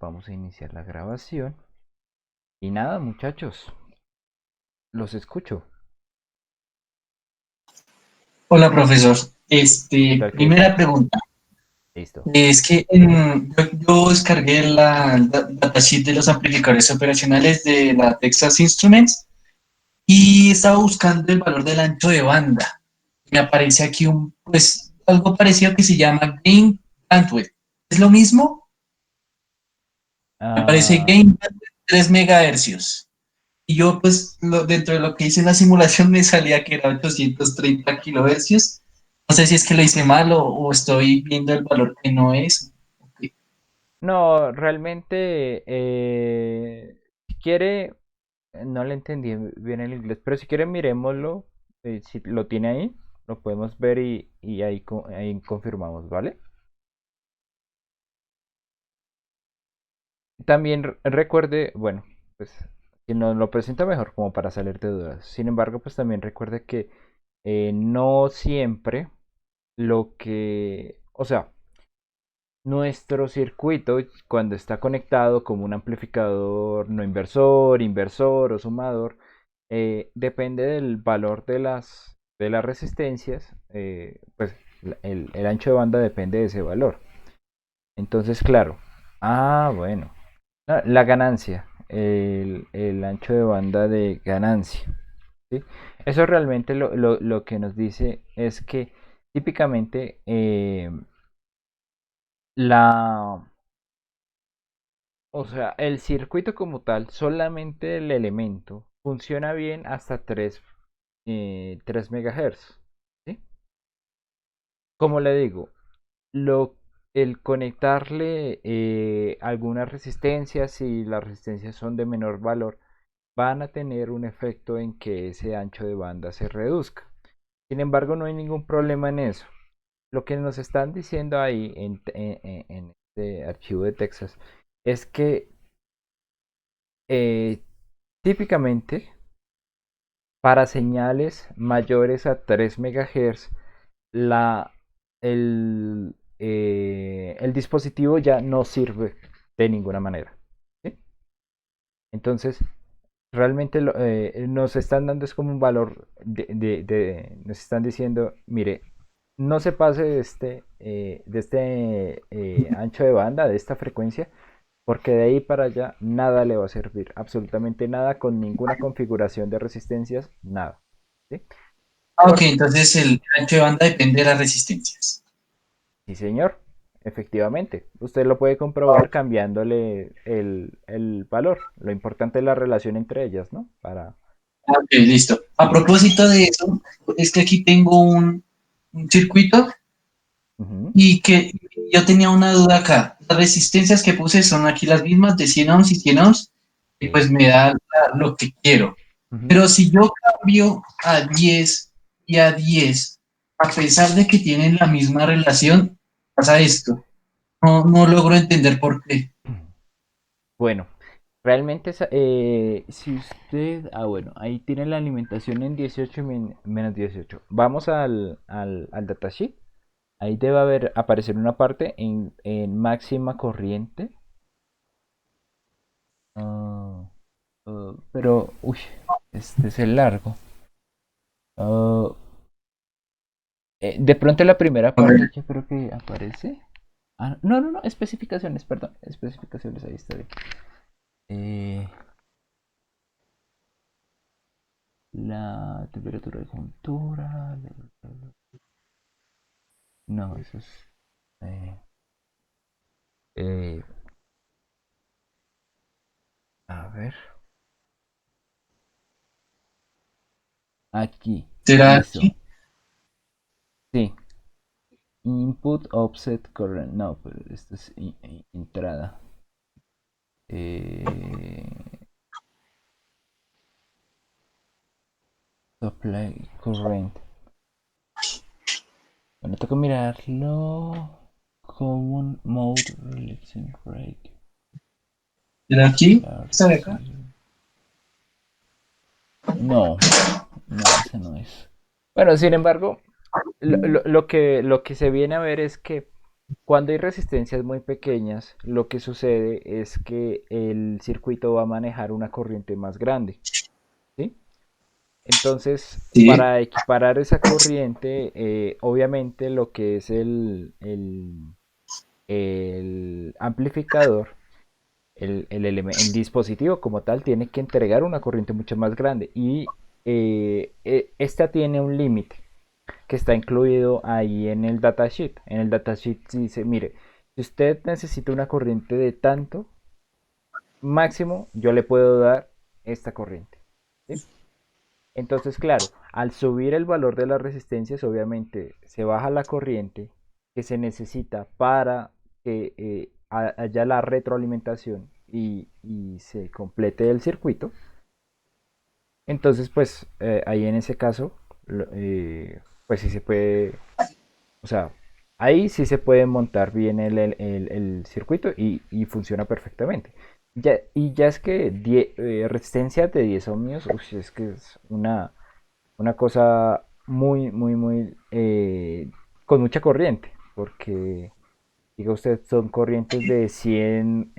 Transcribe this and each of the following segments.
vamos a iniciar la grabación. Y nada, muchachos, los escucho. Hola, profesor. ¿Qué tal, Primera Cristian? pregunta. Listo. Es que yo descargué la datasheet de los amplificadores operacionales de la Texas Instruments y estaba buscando el valor del ancho de banda. Me aparece aquí pues, algo parecido que se llama Gain Bandwidth. ¿Es lo mismo? Me aparece Ah, Gain Bandwidth 3 megahercios. Y yo, pues, dentro de lo que hice en la simulación me salía que era 830 kilohercios. No sé si es que lo hice mal o estoy viendo el valor que no es. Ok. no, realmente, si quiere, no le entendí bien el inglés, pero si quiere miremoslo, si lo tiene ahí, lo podemos ver y ahí, ahí confirmamos, ¿vale? También recuerde, bueno, pues que nos lo presenta mejor como para salir de dudas. Sin embargo, pues también recuerde que no siempre o sea, nuestro circuito cuando está conectado como un amplificador no inversor, inversor o sumador, depende del valor de las resistencias, pues el ancho de banda depende de ese valor. Entonces, claro, bueno. La ganancia, el ancho de banda de ganancia. ¿Sí? Eso realmente lo que nos dice es que típicamente la, o sea, el circuito como tal, solamente el elemento, funciona bien hasta 3 MHz. ¿Sí? Como le digo, lo, el conectarle algunas resistencias, si las resistencias son de menor valor, van a tener un efecto en que ese ancho de banda se reduzca. Sin embargo, no hay ningún problema en eso. Lo que nos están diciendo ahí en este archivo de Texas es que eh, típicamente para señales mayores a 3 MHz la, el dispositivo ya no sirve de ninguna manera. ¿Sí? Entonces, realmente nos están dando es como un valor nos están diciendo, mire, no se pase de este ancho de banda, de esta frecuencia, porque de ahí para allá nada le va a servir, absolutamente nada, con ninguna configuración de resistencias, nada. ¿Sí? Ok, Por, entonces el ancho de banda depende de las resistencias. sí, señor, efectivamente, usted lo puede comprobar cambiándole el valor. Lo importante es la relación entre ellas, ¿no? Ok, listo. A propósito de eso, es que aquí tengo un circuito Ujú, y que yo tenía una duda acá. Las resistencias que puse son aquí las mismas de 100 ohms y 100 ohms, y sí. pues me da lo que quiero. Ujú. Pero si yo cambio a 10 y a 10, a pesar de que tienen la misma relación, pasa esto. No logro entender por qué. Bueno, realmente si usted, bueno, ahí tiene la alimentación en 18 menos 18. Vamos al datasheet. Ahí debe aparecer una parte en máxima corriente. Ah, pero, uy, este es el largo. Ah, de pronto la primera A parte ver, yo creo que aparece. No, no, no, especificaciones, perdón. Especificaciones, ahí está bien. Eh, la temperatura de juntura. No, eso es. eh, eh, a ver. Aquí. ¿será Listo. aquí? Sí. Input offset current. No, pero esto es entrada. Eh, supply current. Bueno, toca mirarlo. Common mode relation rate. ¿Será aquí? Start ¿Esta de acá? zero. No, no, ese no es. Bueno, sin embargo, lo que se viene a ver es que Cuando hay resistencias muy pequeñas, lo que sucede es que el circuito va a manejar una corriente más grande, ¿sí? Entonces, Sí, para equiparar esa corriente, obviamente lo que es el amplificador, el dispositivo como tal, tiene que entregar una corriente mucho más grande y esta tiene un límite que está incluido ahí en el datasheet. En el datasheet dice, mire, si usted necesita una corriente de tanto máximo, yo le puedo dar esta corriente. ¿Sí? Entonces, claro, al subir el valor de las resistencias, obviamente se baja la corriente que se necesita para que haya la retroalimentación y se complete el circuito. Entonces, pues ahí en ese caso, pues sí se puede, o sea, ahí sí se puede montar bien el circuito y funciona perfectamente. Ya, y ya es que resistencia de 10 ohmios, es que es una cosa muy, muy, muy, con mucha corriente, porque, diga usted, son corrientes de 100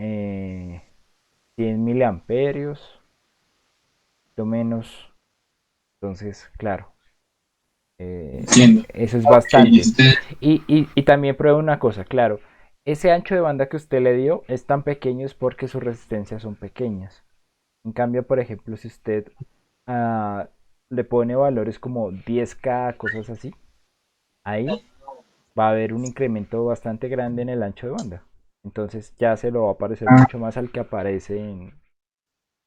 miliamperios, lo menos, entonces, claro, entiendo. eso es Ok, bastante. Y también prueba una cosa, claro, ese ancho de banda que usted le dio es tan pequeño es porque sus resistencias son pequeñas. En cambio, por ejemplo, si usted ah, le pone valores como 10K, cosas así, ahí va a haber un incremento bastante grande en el ancho de banda. Entonces ya se lo va a aparecer mucho más al que aparece en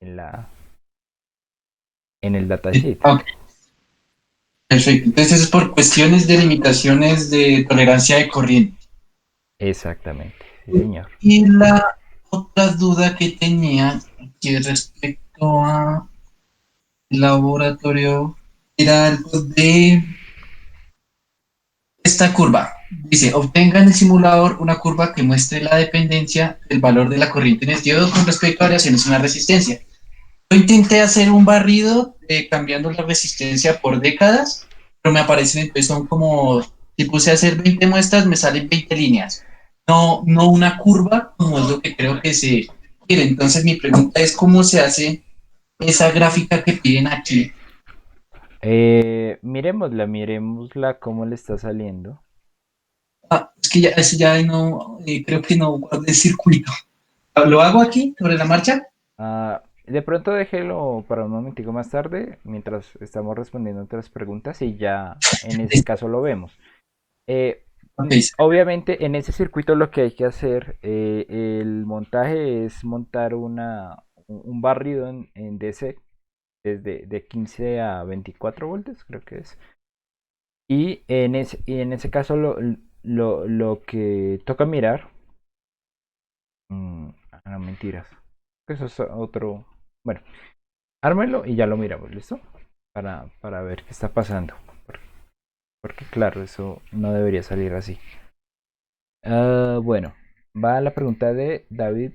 la, en el datasheet. ok, perfecto. Entonces es por cuestiones de limitaciones de tolerancia de corriente. Exactamente, sí señor. Y la otra duda que tenía que respecto a laboratorio era algo de esta curva. Dice, obtenga en el simulador una curva que muestre la dependencia del valor de la corriente en el diodo con respecto a variaciones en la resistencia. Yo intenté hacer un barrido cambiando la resistencia por décadas, pero me aparecen entonces son como, si puse a hacer 20 muestras, me salen 20 líneas. No, no una curva como es lo que creo que se quiere. Entonces mi pregunta es cómo se hace esa gráfica que piden aquí. Miremosla cómo le está saliendo. Ah, es que ya, eso ya no, creo que no guardé el circuito. ¿Lo hago aquí sobre la marcha? De pronto déjelo para un momentico más tarde, mientras estamos respondiendo otras preguntas y ya en ese Listo. caso lo vemos. Ok, Obviamente en ese circuito lo que hay que hacer, el montaje es montar un barrido en DC desde de 15 a 24 voltios, creo que es. Y en ese caso lo que toca mirar, no mentiras, eso es otro, bueno, ármelo y ya lo miramos, ¿listo? Para ver qué está pasando, porque claro, eso no debería salir así. Bueno, va la pregunta de David.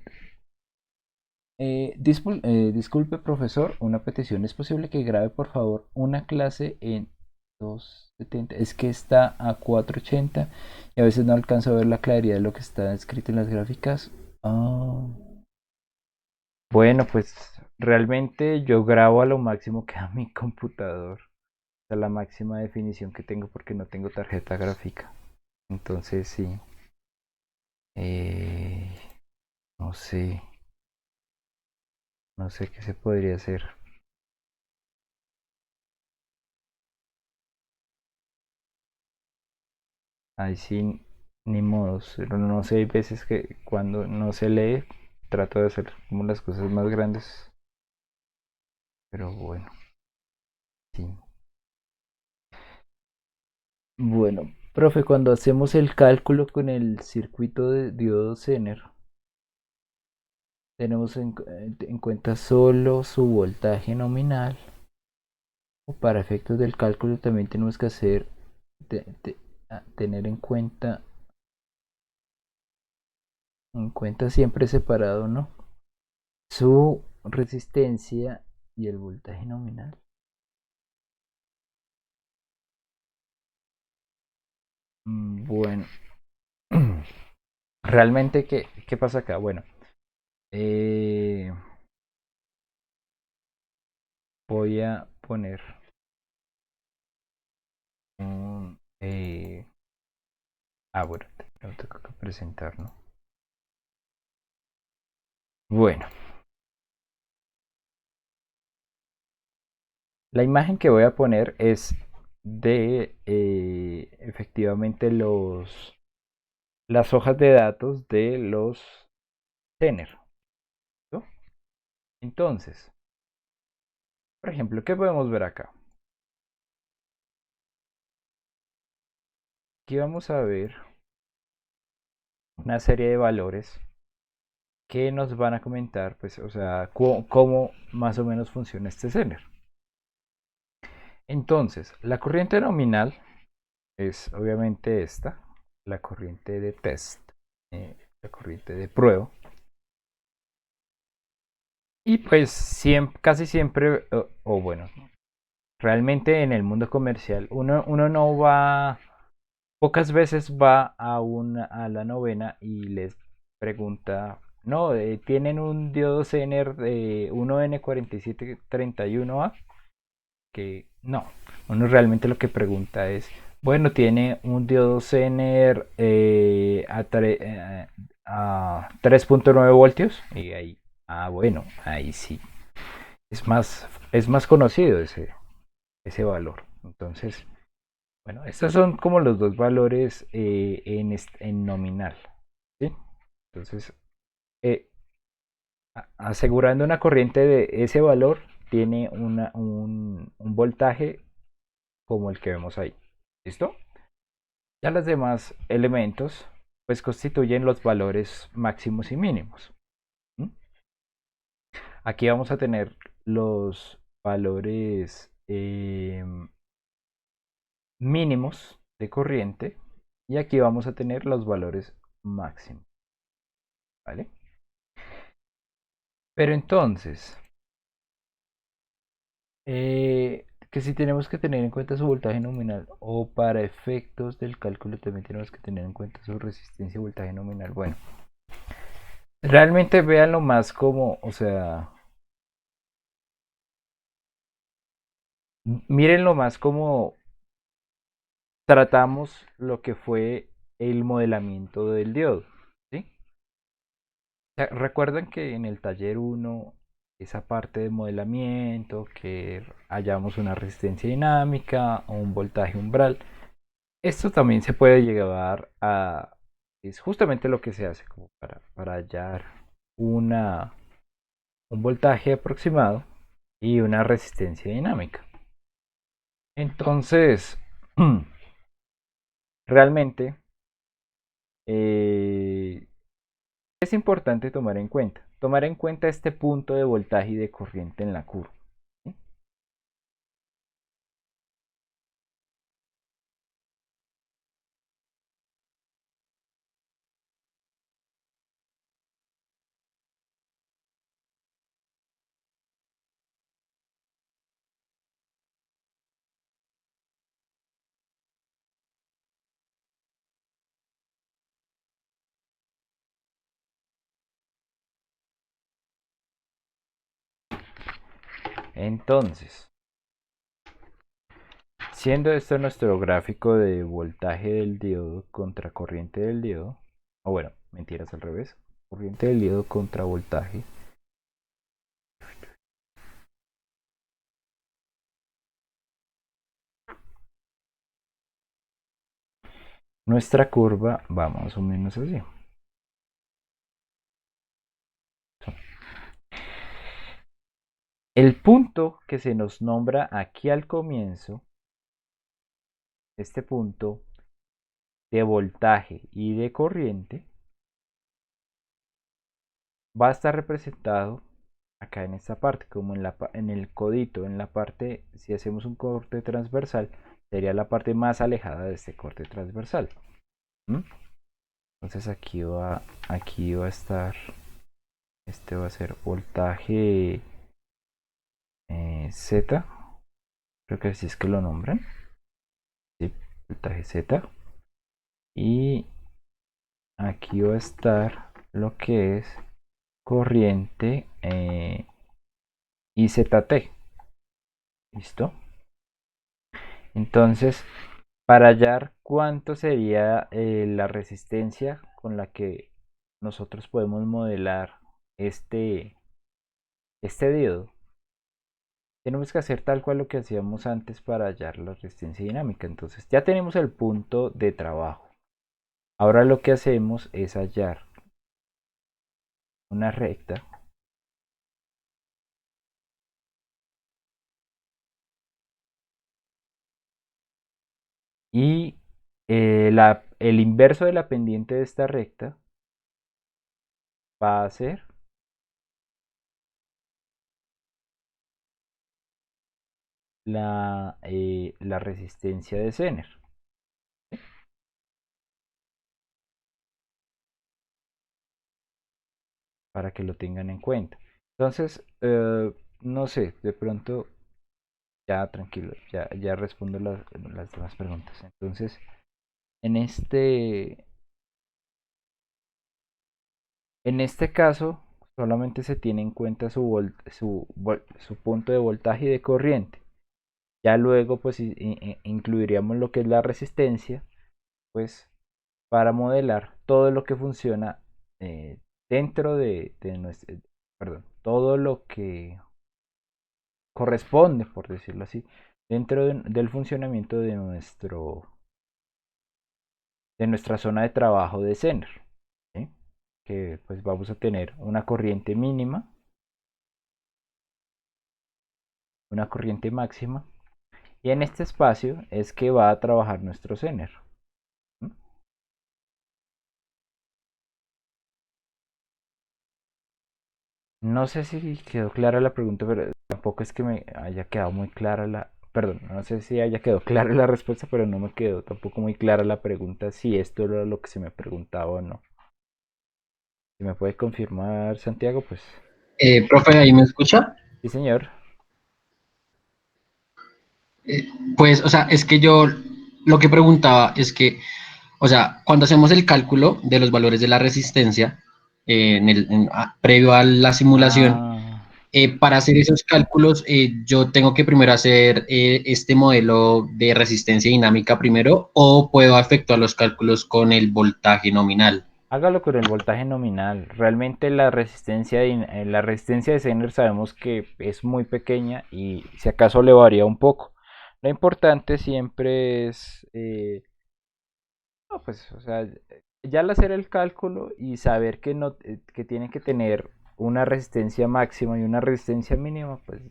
Disculpe, profesor, una petición. ¿Es posible que grabe, por favor, una clase en 270? Es que está a 480 y a veces no alcanzo a ver la claridad de lo que está escrito en las gráficas. Ah, bueno, pues realmente yo grabo a lo máximo que a mi computador. A la máxima definición que tengo porque no tengo tarjeta gráfica. Entonces sí. eh, no sé. No sé qué se podría hacer. Ahí sí, ni modos. Pero no sé, hay veces que cuando no se lee, trato de hacer como las cosas más grandes. Pero bueno, sí. Bueno, profe, cuando hacemos el cálculo con el circuito de diodo Zener, tenemos en cuenta solo su voltaje nominal. O para efectos del cálculo también tenemos que hacer, tener en cuenta siempre separado, ¿no? Su resistencia y el voltaje nominal. Bueno, Realmente, ¿qué pasa acá? Bueno, eh, voy a poner un... bueno, lo tengo que presentar, ¿no? Bueno, la imagen que voy a poner es de efectivamente las hojas de datos de los Tener, ¿no? Entonces, por ejemplo, ¿qué podemos ver acá? Aquí vamos a ver una serie de valores que nos van a comentar, pues, o sea, cómo más o menos funciona este Zener. Entonces, la corriente nominal es obviamente esta, la corriente de test, la corriente de prueba. Y pues casi siempre, o bueno, realmente en el mundo comercial uno no va, pocas veces va a la novena y les pregunta, no, tienen un diodo Zener de 1N4731A, que no, uno realmente lo que pregunta es, bueno, tiene un diodo Zener a 3.9 voltios y ahí, bueno, ahí sí, es más conocido ese valor. Entonces, bueno, estos son como los dos valores en nominal, ¿sí? Entonces, eh, asegurando una corriente de ese valor, tiene un voltaje como el que vemos ahí. ¿Listo? Ya los demás elementos pues constituyen los valores máximos y mínimos. ¿Mm? Aquí vamos a tener los valores mínimos de corriente y aquí vamos a tener los valores máximos. ¿Vale? Pero entonces, que si tenemos que tener en cuenta su voltaje nominal o para efectos del cálculo también tenemos que tener en cuenta su resistencia y voltaje nominal. Bueno, realmente véanlo más como, o sea, mírenlo más como tratamos lo que fue el modelamiento del diodo, ¿sí? O sea, recuerden que en el taller uno esa parte de modelamiento, que hallamos una resistencia dinámica o un voltaje umbral, esto también se puede llevar a, es justamente lo que se hace como para hallar una, un voltaje aproximado y una resistencia dinámica. Entonces, realmente eh, es importante tomar en cuenta este punto de voltaje y de corriente en la curva. ¿Sí? Entonces, siendo esto nuestro gráfico de voltaje del diodo contra corriente del diodo, o bueno, mentiras al revés, corriente del diodo contra voltaje. Nuestra curva va más o menos así. El punto que se nos nombra aquí al comienzo, este punto de voltaje y de corriente, va a estar representado acá en esta parte, como en el codito, en la parte, si hacemos un corte transversal, sería la parte más alejada de este corte transversal. ¿Mm? Entonces aquí va a estar, este va a ser voltaje Z, creo que así es que lo nombran, ¿sí? Voltaje Z, y aquí va a estar lo que es corriente IZT. ¿Listo? Entonces, para hallar cuánto sería la resistencia con la que nosotros podemos modelar este diodo, tenemos que hacer tal cual lo que hacíamos antes para hallar la resistencia dinámica. Entonces, ya tenemos el punto de trabajo. Ahora lo que hacemos es hallar una recta y el inverso de la pendiente de esta recta va a ser la resistencia de Zener, para que lo tengan en cuenta. Entonces, no sé, de pronto, ya tranquilo, ya respondo las demás preguntas. Entonces, en este caso, solamente se tiene en cuenta su punto de voltaje y de corriente. Ya luego, pues, incluiríamos lo que es la resistencia, pues, para modelar todo lo que funciona dentro de nuestro, perdón, todo lo que corresponde, por decirlo así, dentro del funcionamiento de nuestra zona de trabajo de Zener, ¿sí? Que pues vamos a tener una corriente mínima, una corriente máxima, y en este espacio es que va a trabajar nuestro Zener. No sé si quedó clara la pregunta, pero tampoco es que me haya quedado muy clara Perdón, no sé si haya quedado clara la respuesta, pero no me quedó tampoco muy clara la pregunta si esto era lo que se me preguntaba o no. Si me puede confirmar, Santiago, pues Profe, ¿ahí me escucha? sí, señor. Pues, o sea, es que yo lo que preguntaba es que, o sea, cuando hacemos el cálculo de los valores de la resistencia, previo a la simulación, Ah, para hacer esos cálculos, yo tengo que primero hacer este modelo de resistencia dinámica primero, o puedo efectuar los cálculos con el voltaje nominal. hágalo con el voltaje nominal. Realmente la resistencia de Zener sabemos que es muy pequeña y si acaso le varía un poco. Lo importante siempre es no, pues, o sea, ya al hacer el cálculo y saber que no, que tiene que tener una resistencia máxima y una resistencia mínima, pues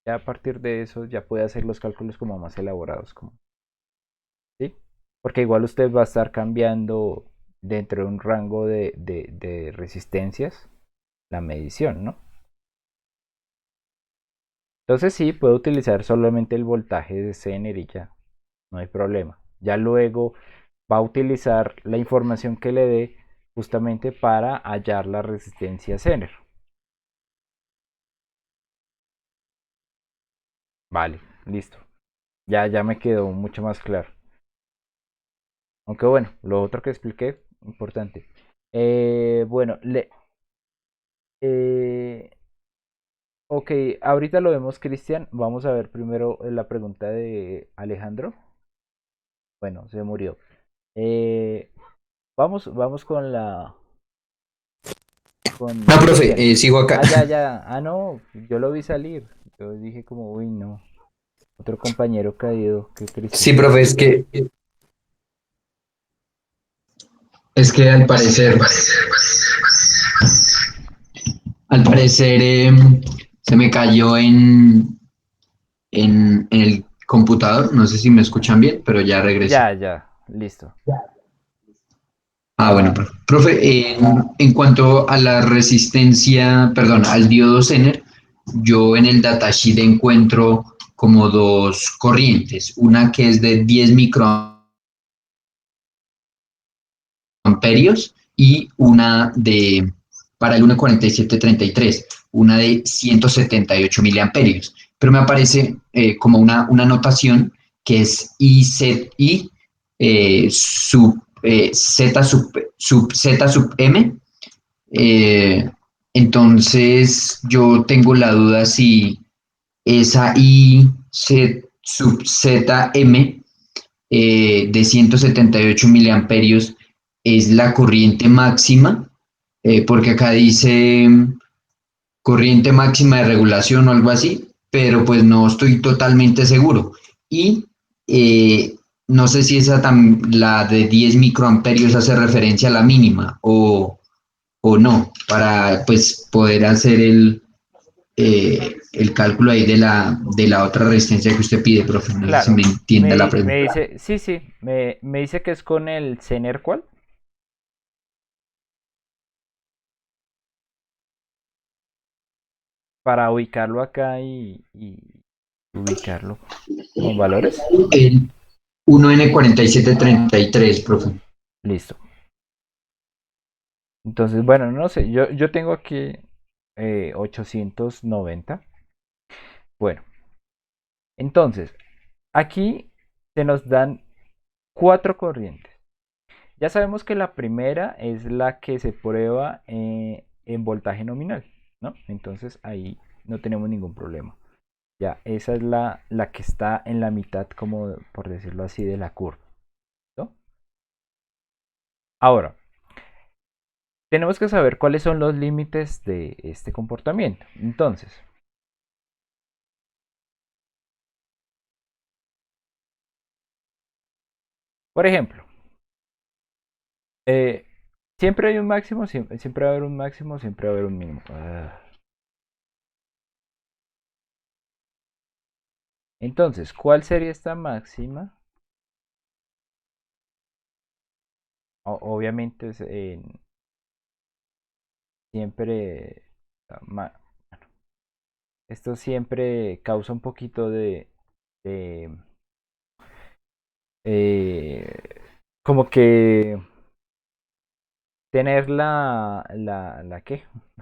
ya a partir de eso ya puede hacer los cálculos como más elaborados, como, ¿sí? Porque igual usted va a estar cambiando dentro de un rango de resistencias la medición, ¿no? Entonces sí, puede utilizar solamente el voltaje de Zener y ya, no hay problema. Ya luego va a utilizar la información que le dé justamente para hallar la resistencia Zener. Vale, listo. Ya me quedó mucho más claro. Aunque bueno, lo otro que expliqué, importante. Bueno, eh, ok, ahorita lo vemos, Cristian. Vamos a ver primero la pregunta de Alejandro. Bueno, se murió. Eh, vamos con con No, profe, Cristian. sigo acá. Ya. Ah, no, yo lo vi salir. Yo dije como, uy, no. Otro compañero caído, qué Sí, triste. profe, es que al parecer se me cayó en el computador. No sé si me escuchan bien, pero ya regresé. Ya, listo. Ah, bueno, profe, en cuanto a la resistencia, perdón, al diodo Zener, yo en el datasheet encuentro como dos corrientes, una que es de 10 microamperios y una de, para el 14733, una de 178 miliamperios. Pero me aparece como una notación que es IZI sub Z Z sub M. Eh, entonces yo tengo la duda si esa I sub ZM de 178 miliamperios es la corriente máxima, porque acá dice corriente máxima de regulación o algo así, pero pues no estoy totalmente seguro. Y no sé si la de 10 microamperios hace referencia a la mínima o no, para pues poder hacer el cálculo ahí de la otra resistencia que usted pide, profe. No sé si Claro, me entiende la me pregunta. dice, sí, sí, me dice que es con el Zener, ¿cuál? Para ubicarlo acá y ubicarlo con valores. El 1N4733, profe. Listo. Entonces, bueno, no sé, yo tengo aquí 890. Bueno, entonces, aquí se nos dan cuatro corrientes. Ya sabemos que la primera es la que se prueba en voltaje nominal, ¿no? Entonces ahí no tenemos ningún problema. Ya, esa es la que está en la mitad, como por decirlo así, de la curva, ¿no? Ahora, tenemos que saber cuáles son los límites de este comportamiento. Entonces, por ejemplo, eh, siempre hay un máximo, siempre va a haber un máximo, siempre va a haber un mínimo. Entonces, ¿cuál sería esta máxima? Obviamente siempre, esto siempre causa un poquito de como que tener la ¿qué? O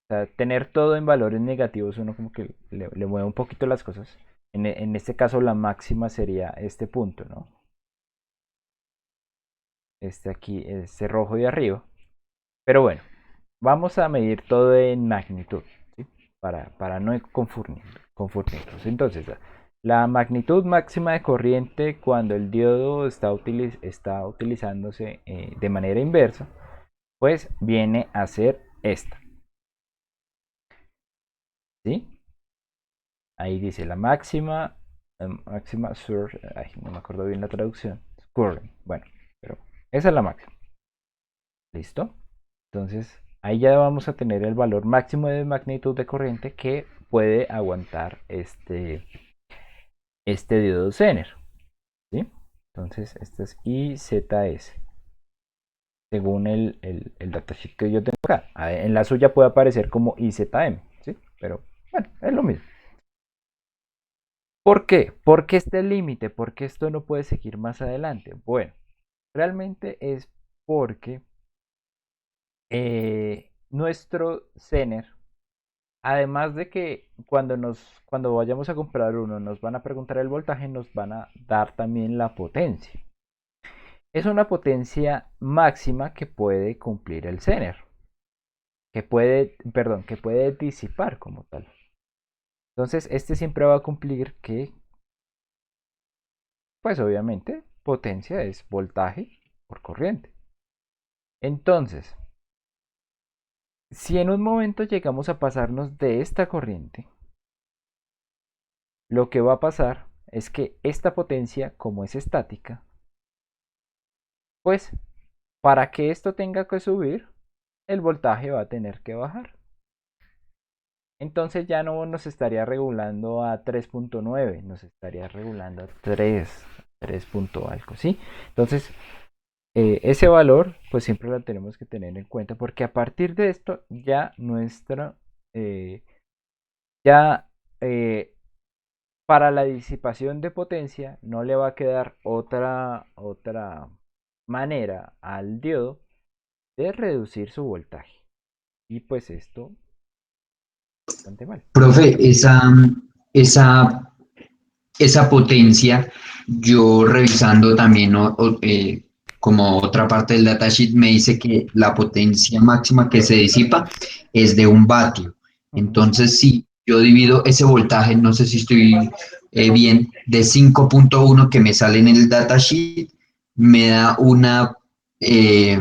sea, tener todo en valores negativos, uno como que le mueve un poquito las cosas. En este caso la máxima sería este punto, ¿no? Este aquí, este rojo de arriba. Pero bueno, vamos a medir todo en magnitud, ¿sí? Para no confundirnos. Entonces, la magnitud máxima de corriente cuando el diodo está utilizándose de manera inversa, pues viene a ser esta, ¿sí? Ahí dice la máxima surge, no me acuerdo bien la traducción, current, bueno, pero esa es la máxima, ¿listo? Entonces, ahí ya vamos a tener el valor máximo de magnitud de corriente que puede aguantar este diodo Zener, ¿sí? Entonces, este es IZS, según el datasheet que yo tengo acá. En la suya puede aparecer como IZM, ¿sí? Pero bueno, es lo mismo. ¿Por qué? ¿Por qué este límite? ¿Por qué esto no puede seguir más adelante? Bueno, realmente es porque nuestro Zener, además de que cuando vayamos a comprar uno nos van a preguntar el voltaje, nos van a dar también la potencia. Es una potencia máxima que puede cumplir el Zener, que puede disipar como tal. Entonces, este siempre va a cumplir que, pues obviamente, potencia es voltaje por corriente. Entonces, si en un momento llegamos a pasarnos de esta corriente, lo que va a pasar es que esta potencia, como es estática, pues para que esto tenga que subir, el voltaje va a tener que bajar. Entonces ya no nos estaría regulando a 3.9, nos estaría regulando a 3 punto algo, ¿sí? Entonces, ese valor, pues siempre lo tenemos que tener en cuenta, porque a partir de esto ya eh, ya para la disipación de potencia no le va a quedar otra manera al diodo de reducir su voltaje. Y pues esto bastante mal. Profe, esa potencia, yo revisando también como otra parte del datasheet me dice que la potencia máxima que se disipa es de 1 vatio. Ujú. Entonces, si yo divido ese voltaje, no sé si estoy bien, de 5,1 que me sale en el datasheet, me da una eh,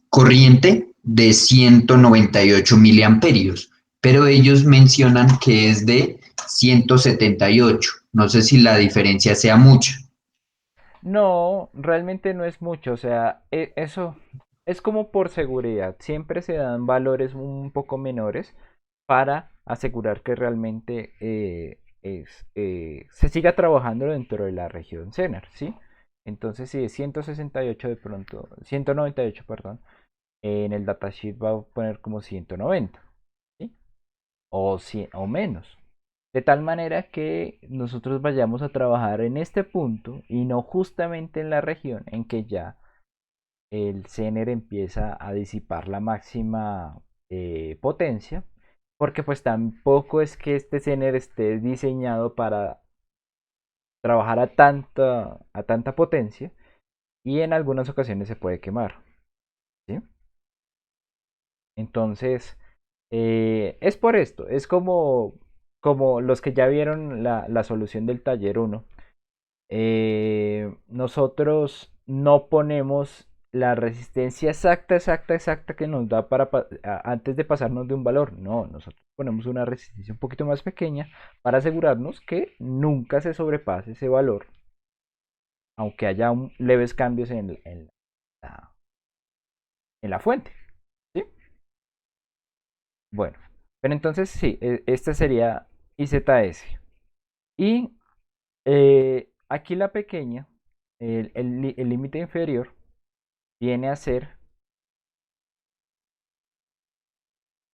corriente de 198 miliamperios, pero ellos mencionan que es de 178. No sé si la diferencia sea mucha. No, realmente no es mucho, o sea, eso es como por seguridad, siempre se dan valores un poco menores para asegurar que realmente se siga trabajando dentro de la región CENER, ¿sí? Entonces, si es 168 de pronto, 198, perdón, en el datasheet va a poner como 190, ¿sí? O, 100, o menos. De tal manera que nosotros vayamos a trabajar en este punto y no justamente en la región en que ya el Zener empieza a disipar la máxima potencia, porque pues tampoco es que este Zener esté diseñado para trabajar a tanta potencia y en algunas ocasiones se puede quemar, ¿sí? Entonces, es por esto, es como los que ya vieron la solución del taller uno. Nosotros no ponemos la resistencia exacta, exacta, exacta que nos da antes de pasarnos de un valor. No, nosotros ponemos una resistencia un poquito más pequeña para asegurarnos que nunca se sobrepase ese valor, aunque haya leves cambios la, en la fuente. ¿Sí? Bueno, pero entonces sí, esta sería IZS. Y aquí la pequeña, el límite inferior, viene a ser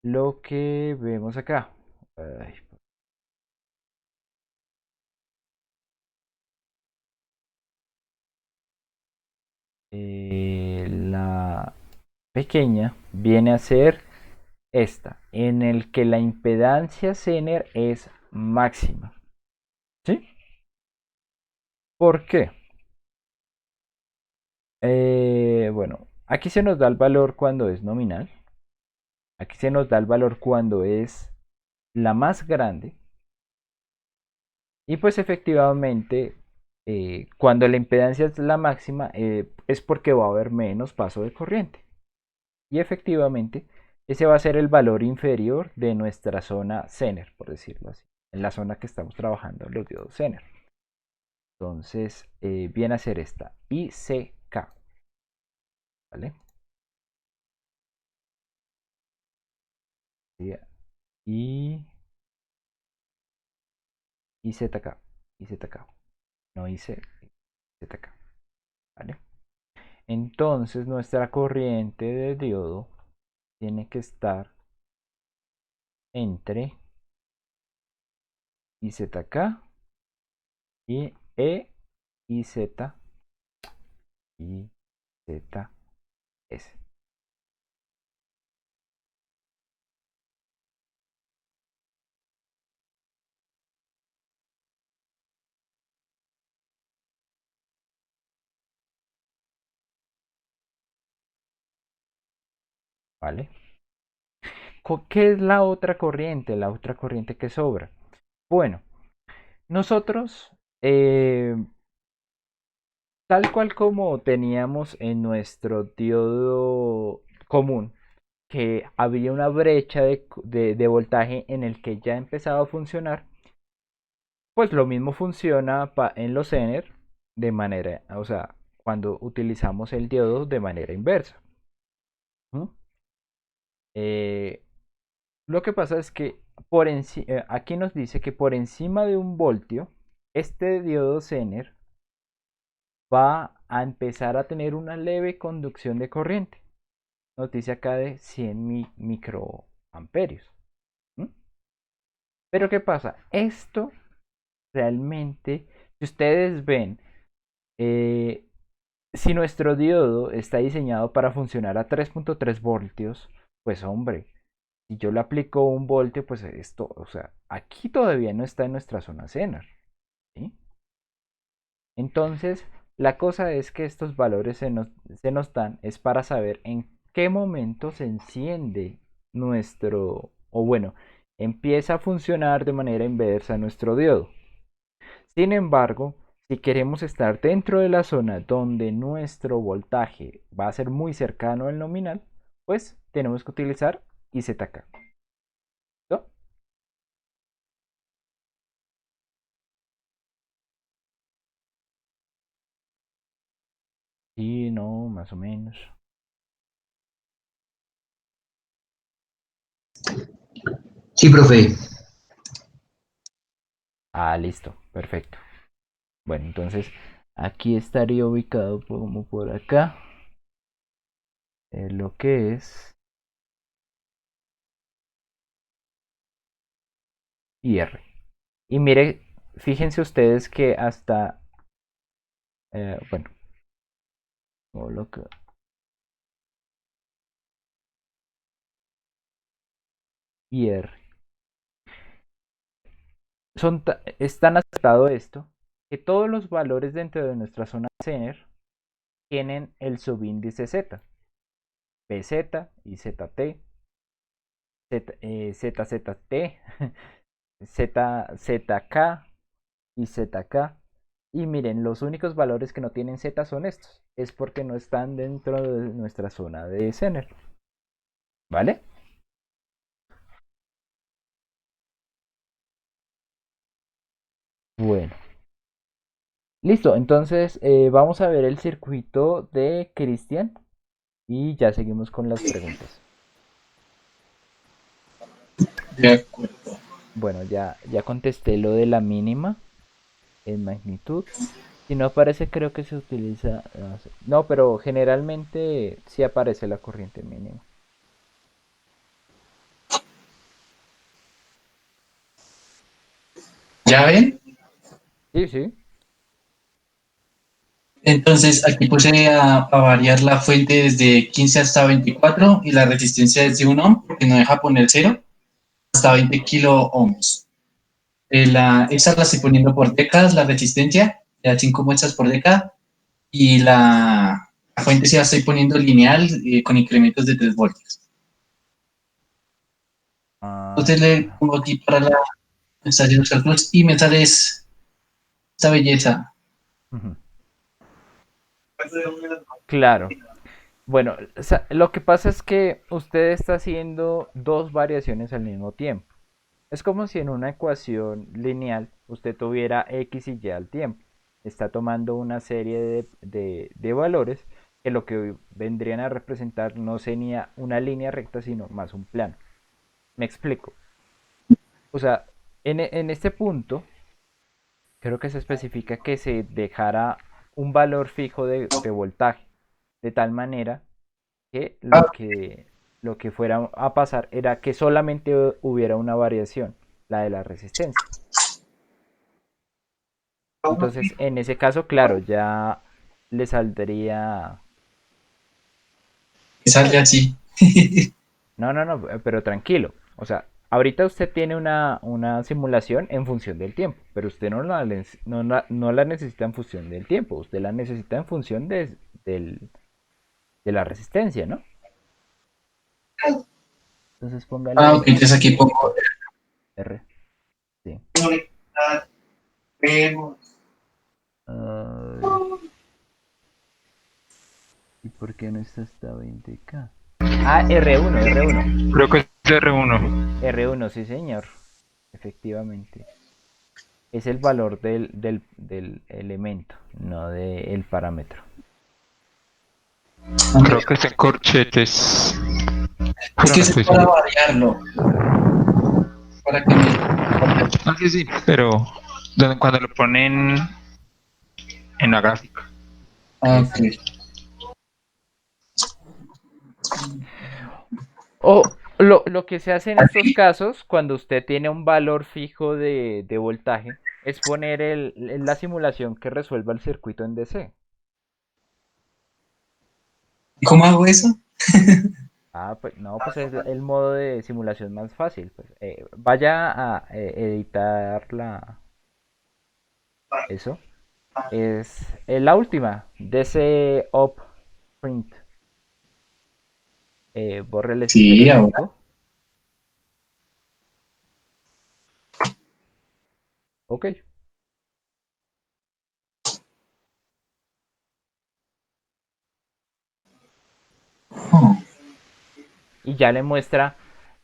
lo que vemos acá. Ay, la pequeña viene a ser esta, en el que la impedancia Zener es máxima. ¿Sí? ¿Por qué? Bueno, aquí se nos da el valor cuando es nominal. Aquí se nos da el valor cuando es la más grande. Y pues efectivamente, cuando la impedancia es la máxima, es porque va a haber menos paso de corriente. Y efectivamente, ese va a ser el valor inferior de nuestra zona Zener, por decirlo así, en la zona que estamos trabajando los diodos Zener. Entonces, viene a ser esta, ICK, ¿vale? Y IZK, IZK, no IC, IZK, ¿vale? Entonces, nuestra corriente de diodo tiene que estar entre IZK y EIZ y ZS. ¿Vale? ¿Qué es la otra corriente? La otra corriente que sobra. Bueno, nosotros, tal cual como teníamos en nuestro diodo común, que había una brecha de voltaje en el que ya empezaba a funcionar, pues lo mismo funciona en los Zener de manera, o sea, cuando utilizamos el diodo de manera inversa. ¿Mm? Eh, lo que pasa es que aquí nos dice que por encima de 1 voltio, este diodo Zener va a empezar a tener una leve conducción de corriente. Nos dice acá de 100 microamperios. ¿Mm? Pero ¿qué pasa? Esto realmente, si ustedes ven, eh, si nuestro diodo está diseñado para funcionar a 3.3 voltios, pues hombre, si yo le aplico 1 voltio, pues esto, o sea, aquí todavía no está en nuestra zona Zener, ¿sí? Entonces, La cosa es que estos valores se nos dan es para saber en qué momento se enciende nuestro, o bueno, empieza a funcionar de manera inversa nuestro diodo. Sin embargo, si queremos estar dentro de la zona donde nuestro voltaje va a ser muy cercano al nominal, pues tenemos que utilizar IZK. ¿No? Sí, no, más o menos. Sí, profe. Ah, listo, perfecto. Bueno, entonces aquí estaría ubicado como por acá lo que es IR. Y mire, fíjense ustedes que hasta, bueno, lo que IR. Es tan acertado esto que todos los valores dentro de nuestra zona Zener tienen el subíndice Z, PZ y ZT, ZZT, ZZK y ZK. Y miren, los únicos valores que no tienen Z son estos. Es porque no están dentro de nuestra zona de Zener. ¿Vale? Bueno. Listo, entonces vamos a ver el circuito de Cristian y ya seguimos con las preguntas. De acuerdo. Bueno, ya contesté lo de la mínima en magnitud. Si no aparece, creo que se utiliza. No, pero generalmente sí aparece la corriente mínima. ¿Ya ven? Sí, sí. Entonces aquí puse a variar la fuente desde 15 hasta 24 y la resistencia desde 1 ohm, porque no deja poner 0, hasta 20 kilo ohms. Esa la estoy poniendo por décadas, la resistencia, de 5 muestras por década, y la fuente sí la estoy poniendo lineal con incrementos de 3 voltios. Entonces le Ah, pongo aquí para la estación de los cálculos y me sale esta belleza. ujú. Claro. Bueno, lo que pasa es que usted está haciendo dos variaciones al mismo tiempo. Es como si en una ecuación lineal usted tuviera x y y al tiempo. Está tomando una serie de valores que lo que vendrían a representar no sería una línea recta, sino más un plano. Me explico. O sea, en este punto, creo que se especifica que se dejara un valor fijo de voltaje, de tal manera que Ah, lo que fuera a pasar era que solamente hubiera una variación, la de la resistencia. Entonces, en ese caso, claro, ya le saldría... me sale así. No, no, no, pero tranquilo. O sea, ahorita usted tiene una simulación en función del tiempo, pero usted no la necesita en función del tiempo, usted la necesita en función de la resistencia, ¿no? Entonces Ah, ok, póngale entonces aquí pongo R, sí. vemos. Ay, ¿y por qué no está hasta 20K? Ah, R1, R1. Creo que es R1. R1, sí señor, efectivamente. Es el valor del elemento, no del parámetro. Creo que es en corchetes. Es Pero que no es estoy para seguro. variarlo, para que me... Ah, sí, sí, pero cuando lo ponen en la gráfica. Ah, ok. Exacto. O lo que se hace en estos casos, cuando usted tiene un valor fijo de voltaje, es poner la simulación que resuelva el circuito en DC. ¿Cómo hago eso? Ah, pues no, pues es el modo de simulación más fácil. Pues, vaya a editar eso. Es la última, DC op print. Borre el Sí, ahora. F05. Ok. Oh, Y ya le muestra,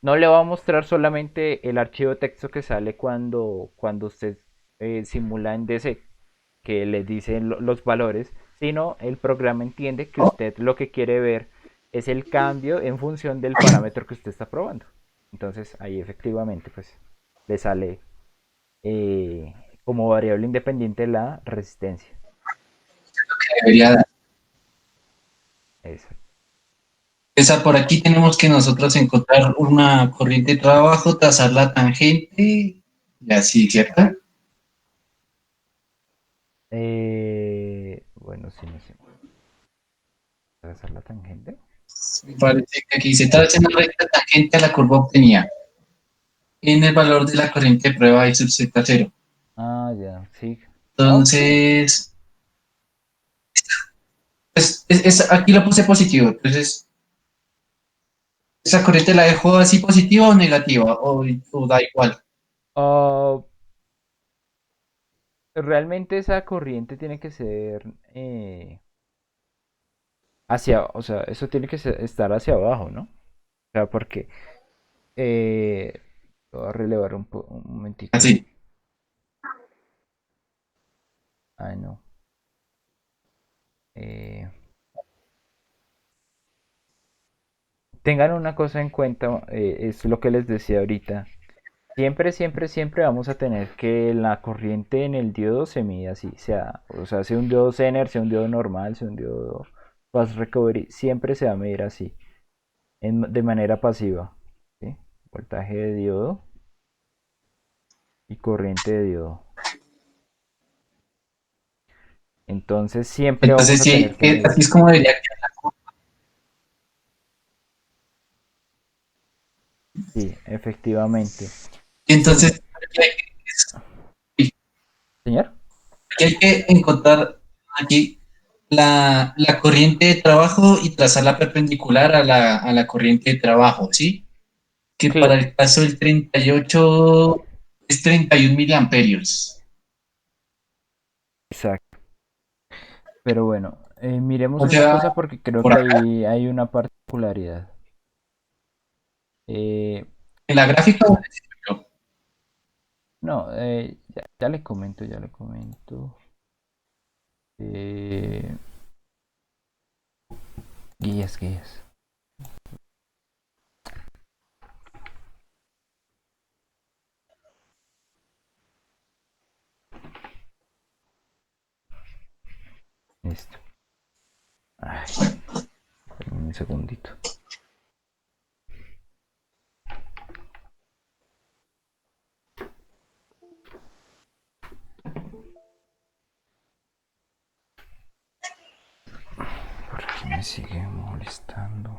no le va a mostrar solamente el archivo de texto que sale cuando usted simula en DC, que le dice los valores, sino el programa entiende que usted lo que quiere ver es el cambio en función del parámetro que usted está probando. Entonces ahí efectivamente pues le sale eh, como variable independiente la resistencia. debería dar. Exacto. Esa por aquí tenemos que nosotros encontrar una corriente de trabajo, trazar la tangente y así, ¿cierto? Bueno, sí, no sé. ¿Trazar la tangente? Me parece que aquí se traza una recta tangente a la curva obtenida en el valor de la corriente de prueba y sub z cero. Ah, ya, sí. Ok. Entonces, aquí lo puse positivo. Entonces, ¿esa corriente la dejo así positiva o negativa? O da igual. Ah, realmente esa corriente tiene que ser o sea, eso tiene que estar hacia abajo, ¿no? O sea, porque eh, voy a relevar un momentico. Así. Ay, no. Eh, tengan una cosa en cuenta, es lo que les decía ahorita. Siempre, siempre, siempre vamos a tener que la corriente en el diodo se mide así, o sea, sea un diodo Zener, sea un diodo normal, sea un diodo Fast Recovery, siempre se va a medir así, de manera pasiva, ¿sí? Voltaje de diodo y corriente de diodo. Entonces siempre vamos Entonces, a tener sí, que medir. así es como debería quedar. Sí, efectivamente. Sin, Entonces, señor. aquí hay que encontrar aquí la corriente de trabajo y trazarla perpendicular a la corriente de trabajo, ¿sí? Que para Cl- el caso del 38 es 31 miliamperios. Exacto. Pero bueno, miremos O una sea, cosa porque creo por que acá, ahí hay una particularidad. Eh, en la gráfica, no, ya le comento, ya le comento. Eh, guías, guías. Listo. Ay, espérame un segundito. ¿Por qué me sigue molestando?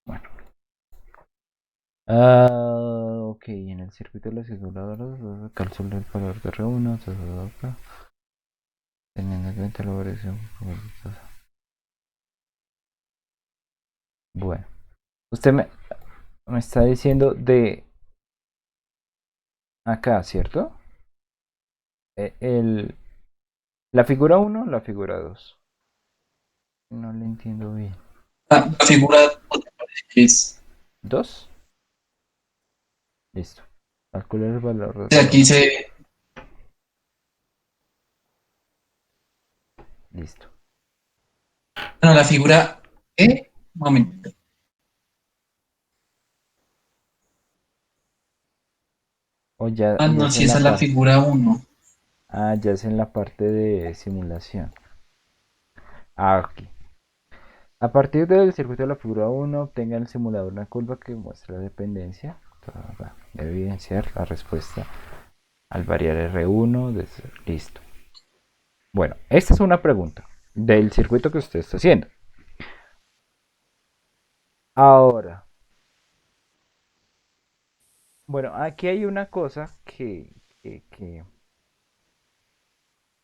Bueno. Ok, en el circuito de las isoladoras, calculo el valor de R1, teniendo en cuenta la variación. Bueno, usted me está diciendo de acá, ¿cierto? El, la figura uno, la figura 2. No le entiendo bien. la figura es, ¿Dos? Listo. Calcular el valor de aquí R1. se, Listo. bueno, la figura un momento. O ya, Ah, ya no, es si en esa la es la parte. figura uno. Ah, ya es en la parte de simulación. Ah, ok. A partir del circuito de la figura uno, obtenga en el simulador una curva que muestra la dependencia. Va a evidenciar la respuesta al variar R1. Listo. Bueno, esta es una pregunta del circuito que usted está haciendo. Ahora, bueno, aquí hay una cosa que,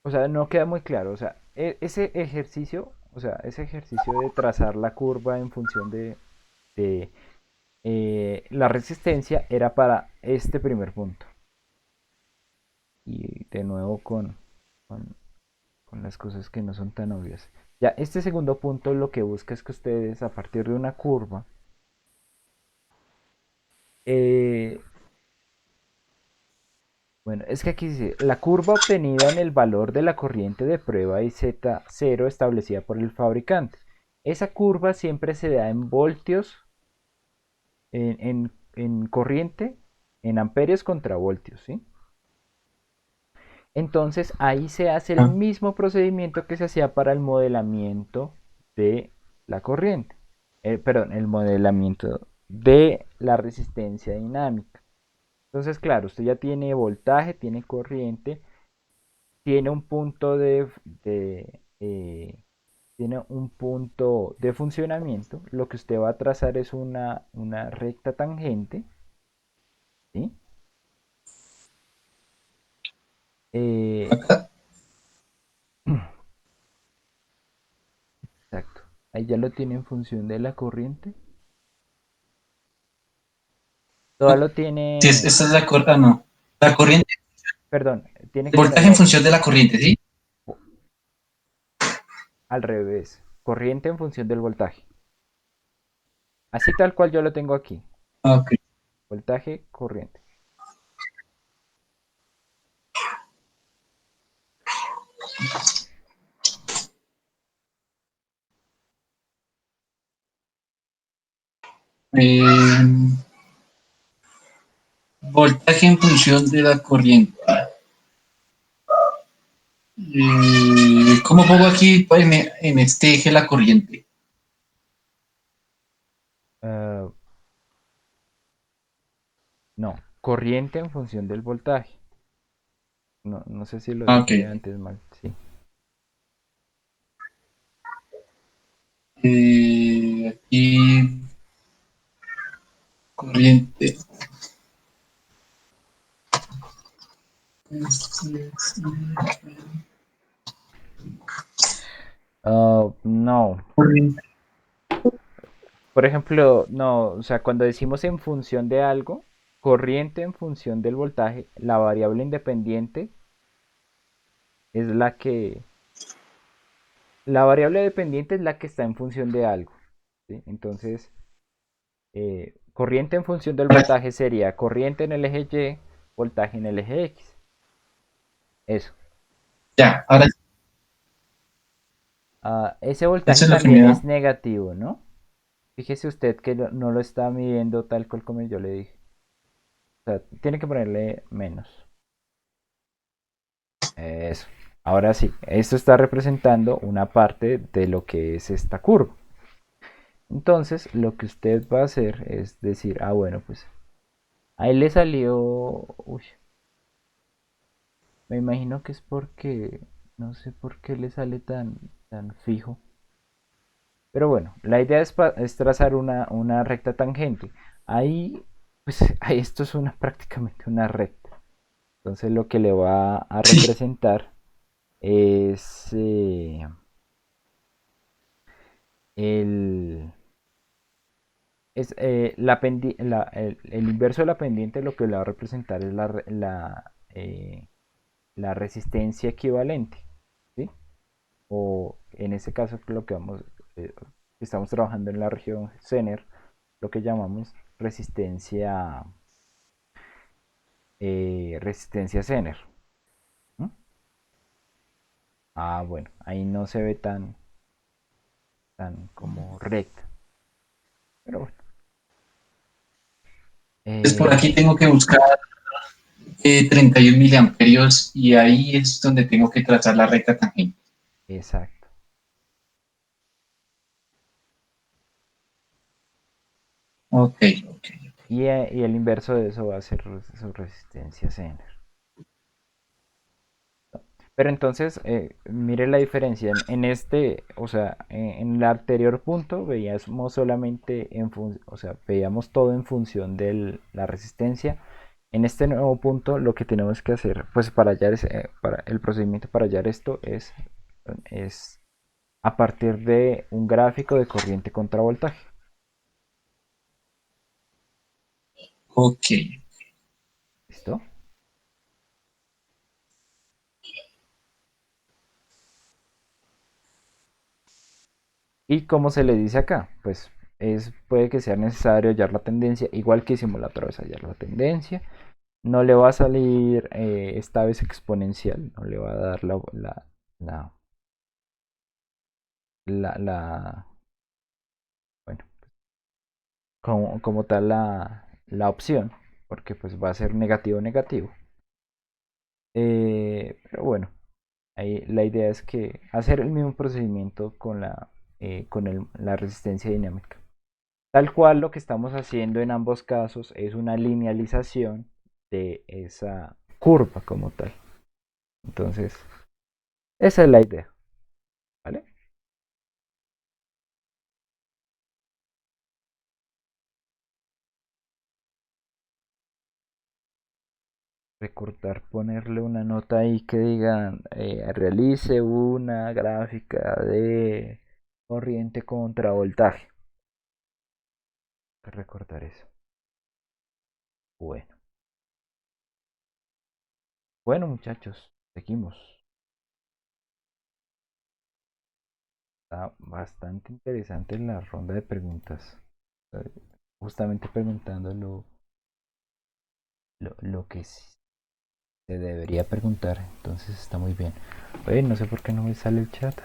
o sea, no queda muy claro. O sea, ese ejercicio, o sea, ese ejercicio de trazar la curva en función de la resistencia era para este primer punto. Y de nuevo con, con las cosas que no son tan obvias. Ya, este segundo punto lo que busca es que ustedes a partir de una curva eh, bueno, es que aquí dice, la curva obtenida en el valor de la corriente de prueba y Z0 establecida por el fabricante. Esa curva siempre se da en voltios, en corriente, en amperios contra voltios, ¿sí? Entonces ahí se hace el Ah, mismo procedimiento que se hacía para el modelamiento de la corriente. Perdón, el modelamiento de la resistencia dinámica. Entonces, claro, usted ya tiene voltaje, tiene corriente, tiene un punto tiene un punto de funcionamiento. Lo que usted va a trazar es una recta tangente, ¿sí? Eh, acá. exacto. Ahí ya lo tiene en función de la corriente. Todo Ah, lo sí, tiene, esta es la corriente. Ah, no. La corriente, perdón, tiene el que voltaje en ponerlo función de la corriente, ¿sí? al revés. Corriente en función del voltaje. Así tal cual yo lo tengo aquí. Ah, ok. Voltaje, corriente. Eh, voltaje en función de la corriente. ¿Cómo pongo aquí pues, en este eje la corriente? Ah, no, corriente en función del voltaje. No, no sé si lo Ah, ok. dije antes mal. Sí. Aquí, corriente. Ah, no. Corriente. Por ejemplo, no, o sea, cuando decimos en función de algo, corriente en función del voltaje, la variable independiente es la variable dependiente es la que está en función de algo, ¿sí? Entonces, corriente en función del voltaje sería corriente en el eje Y, voltaje en el eje X. Eso. Ya, ahora Ah, ese voltaje eso es lo que me también es da. negativo, ¿no? Fíjese usted que no lo está midiendo tal cual como yo le dije. O sea, tiene que ponerle menos. Eso. Ahora sí, esto está representando una parte de lo que es esta curva. Entonces, lo que usted va a hacer es decir, ah, bueno, pues ahí le salió, uy, me imagino que es porque, no sé por qué le sale tan fijo. Pero bueno, la idea es trazar una recta tangente. Ahí, pues, ahí esto es prácticamente una recta. Entonces, lo que le va a Sí, representar es el, el inverso de la pendiente, lo que le va a representar es la resistencia equivalente, ¿sí? O en ese caso, lo que estamos trabajando en la región Zener, lo que llamamos resistencia Zener. ¿Mm? Ah, bueno, ahí no se ve tan como recta, pero bueno. pues por aquí Eh, tengo que buscar 31 miliamperios y ahí es donde tengo que trazar la recta tangente. exacto. Ok, ok. Y el inverso de eso va a ser su resistencia Zener. Pero entonces, mire la diferencia. En este, o sea, en el anterior punto veíamos solamente o sea, veíamos todo en función de la resistencia. En este nuevo punto, lo que tenemos que hacer, pues para hallar para el procedimiento para hallar esto es a partir de un gráfico de corriente contra voltaje. Ok. ¿Listo? ¿Y cómo se le dice acá? Pues puede que sea necesario hallar la tendencia, igual que hicimos la otra vez, hallar la tendencia. No le va a salir esta vez exponencial, no le va a dar la, la bueno, como tal la opción, porque pues va a ser negativo negativo. Pero bueno, ahí la idea es que hacer el mismo procedimiento con la resistencia dinámica. Tal cual lo que estamos haciendo en ambos casos es una linealización de esa curva como tal. Entonces, esa es la idea, ¿vale? Recortar, ponerle una nota ahí que digan realice una gráfica de corriente contra voltaje. Recortar eso. Bueno, bueno muchachos, seguimos. Está bastante interesante la ronda de preguntas. Justamente preguntando lo que se debería preguntar. Entonces está muy bien. Oye, no sé por qué no me sale el chat.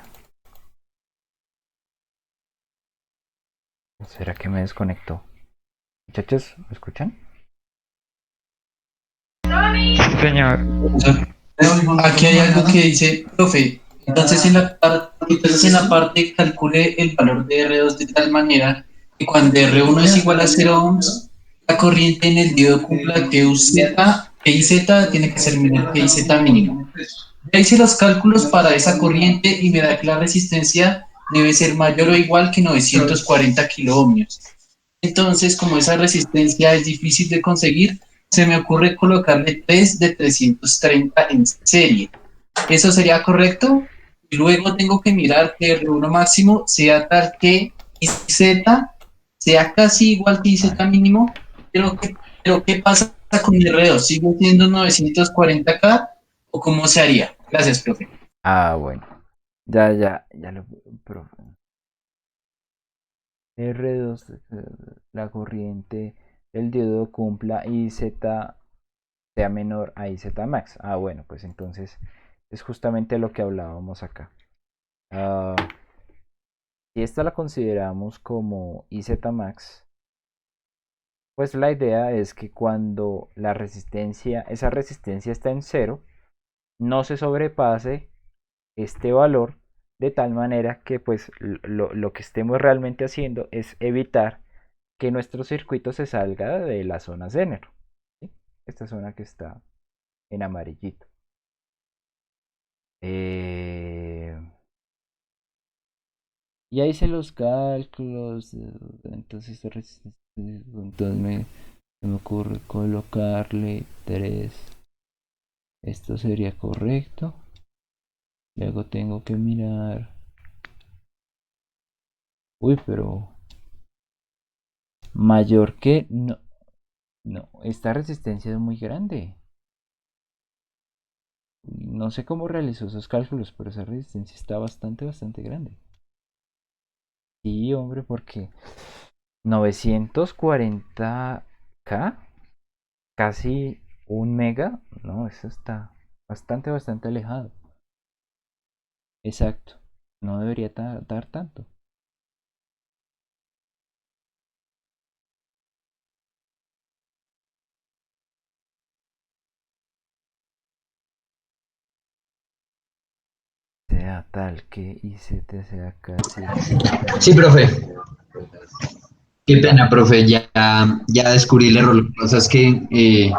¿Será que me desconectó? Muchachos, ¿me escuchan? Señor, Aquí hay algo que dice, profe, entonces en la parte calcule el valor de R2 de tal manera que cuando R1 es igual a 0 ohms, la corriente en el diodo cumpla que IZ tiene que ser menor que IZ mínimo. Ya hice los cálculos para esa corriente y me da que la resistencia debe ser mayor o igual que 940 kiloohmios. Entonces, como esa resistencia es difícil de conseguir, se me ocurre colocarle 3 de 330 en serie. ¿Eso sería correcto? Y luego tengo que mirar que R1 máximo sea tal que IZ sea casi igual que IZ mínimo, pero ¿qué pasa con R2? ¿Sigue siendo 940K o cómo se haría? Gracias, profe. Ah, bueno. Ya lo... R2, la corriente del diodo cumpla IZ sea menor a IZ max. Ah, bueno, pues entonces es justamente lo que hablábamos acá. Ah, si esta la consideramos como IZ max, pues la idea es que cuando esa resistencia está en cero, no se sobrepase este valor de tal manera que pues lo que estemos realmente haciendo es evitar que nuestro circuito se salga de la zona Zener, ¿sí? Esta zona que está en amarillito. Ya hice los cálculos, entonces me ocurre colocarle 3. Esto sería correcto. Luego tengo que mirar. Uy, pero mayor que... No, no, esta resistencia es muy grande. No sé cómo realizó esos cálculos, pero esa resistencia está bastante grande. Sí, hombre, porque 940K, casi 1 mega, no, eso está bastante alejado. Exacto, no debería tardar tanto. Sea tal que ICT sea casi... Sí, profe. Qué pena, profe. Ya descubrí el error. Lo que pasa es que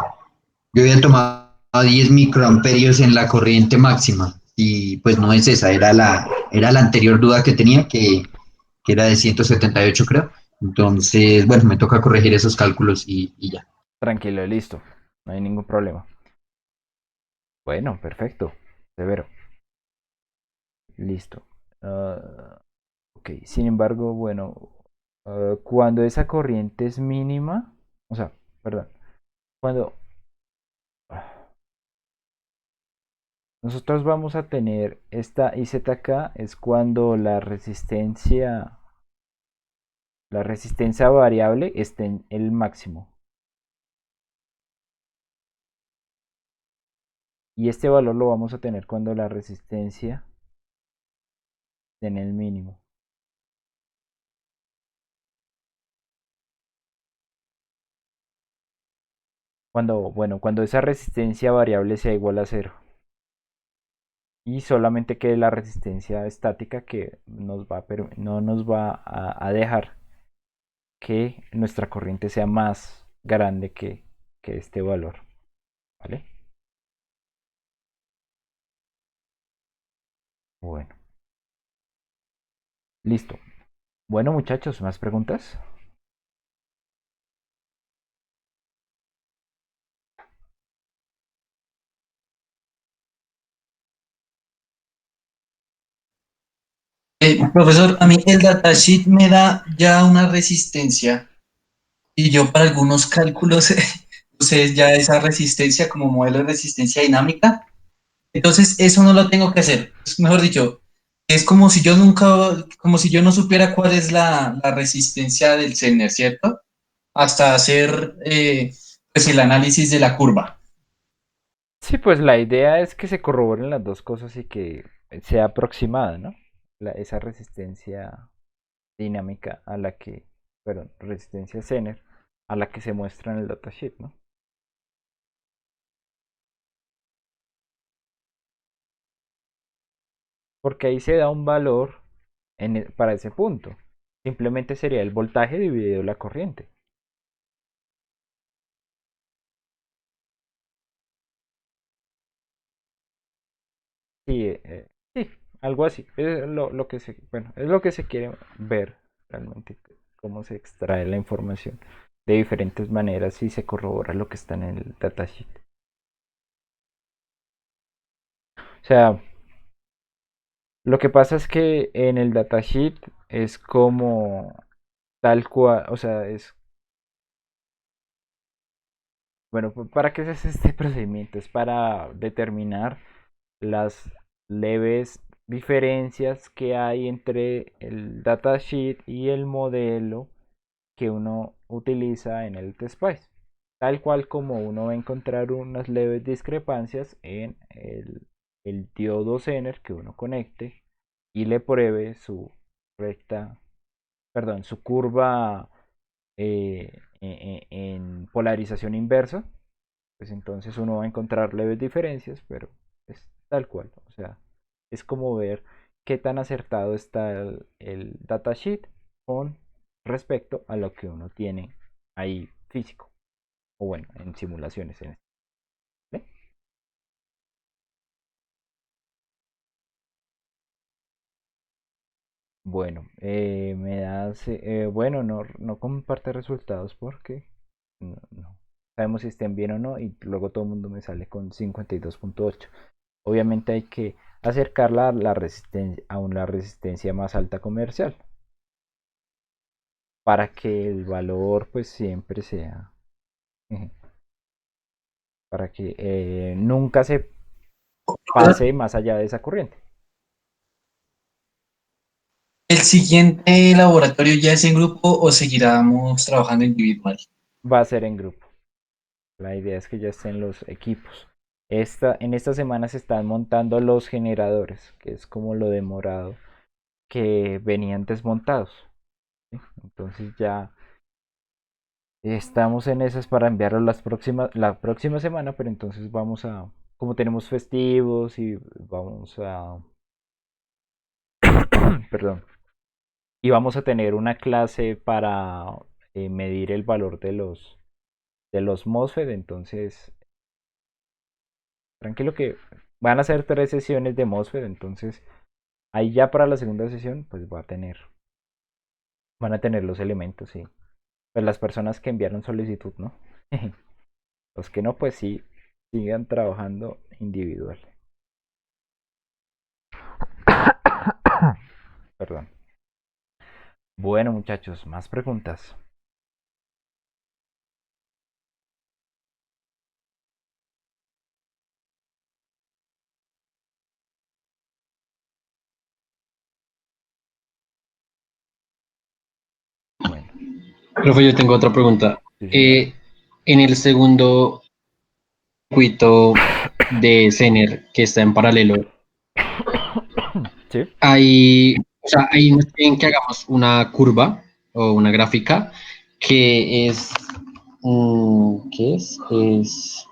yo había tomado 10 microamperios en la corriente máxima. Y pues no es esa, era la anterior duda que tenía, que era de 178 creo. Entonces, bueno, me toca corregir esos cálculos y ya. Tranquilo, listo. No hay ningún problema. Bueno, perfecto. Severo. Listo. Ok, sin embargo, bueno, cuando esa corriente es mínima, o sea, perdón, cuando nosotros vamos a tener esta IZK es cuando la resistencia variable esté en el máximo. Y este valor lo vamos a tener cuando la resistencia esté en el mínimo. Cuando esa resistencia variable sea igual a cero. Y solamente quede la resistencia estática que no nos va a dejar que nuestra corriente sea más grande que este valor. ¿Vale? Bueno, listo. Bueno, muchachos, ¿más preguntas? Profesor, a mí el datasheet me da ya una resistencia y yo para algunos cálculos usé ya esa resistencia como modelo de resistencia dinámica. Entonces, eso no lo tengo que hacer. Es mejor dicho, es como si yo nunca, como si yo no supiera cuál es la resistencia del Zener, ¿cierto? Hasta hacer pues el análisis de la curva. Sí, pues la idea es que se corroboren las dos cosas y que sea aproximada, ¿no? Esa resistencia dinámica a la que, perdón, resistencia Zener a la que se muestra en el datasheet, ¿no? Porque ahí se da un valor para ese punto. Simplemente sería el voltaje dividido la corriente. Sí, sí, algo así. Es lo que bueno, es lo que se quiere ver realmente, cómo se extrae la información de diferentes maneras y se corrobora lo que está en el datasheet. O sea, lo que pasa es que en el datasheet es como tal cual, o sea, es, bueno, ¿para qué se hace este procedimiento? Es para determinar las leves diferencias que hay entre el datasheet y el modelo que uno utiliza en el TestSpice. Tal cual como uno va a encontrar unas leves discrepancias en el diodo Zener que uno conecte y le pruebe su recta, perdón, su curva en polarización inversa, pues entonces uno va a encontrar leves diferencias, pero es tal cual. O sea, es como ver qué tan acertado está el datasheet con respecto a lo que uno tiene ahí físico. O bueno, en simulaciones. ¿Vale? Bueno, me das, bueno, no comparte resultados porque no sabemos si estén bien o no y luego todo el mundo me sale con 52.8. Obviamente hay que acercarla a la resistencia, a una resistencia más alta comercial para que el valor pues siempre sea, para que nunca se pase más allá de esa corriente. ¿El siguiente laboratorio ya es en grupo o seguiremos trabajando individual? Va a ser en grupo. La idea es que ya estén los equipos. En esta semana se están montando los generadores, que es como lo demorado que venían desmontados. ¿Sí? Entonces ya estamos en esas para enviarlo la próxima semana, pero entonces vamos a, como tenemos festivos y vamos a, perdón, y vamos a tener una clase para medir el valor de los MOSFET, entonces tranquilo que van a ser 3 sesiones de MOSFET, entonces ahí ya para la segunda sesión pues van a tener los elementos, sí. Pues las personas que enviaron solicitud, ¿no? Los que no, pues sí, sigan trabajando individual. Perdón. Bueno, muchachos, más preguntas. Bueno, Profe, yo tengo otra pregunta. sí, señor. Eh, en el segundo circuito de Zener que está en paralelo, Sí. ahí nos piden que hagamos una curva o una gráfica que es, ¿qué es? Es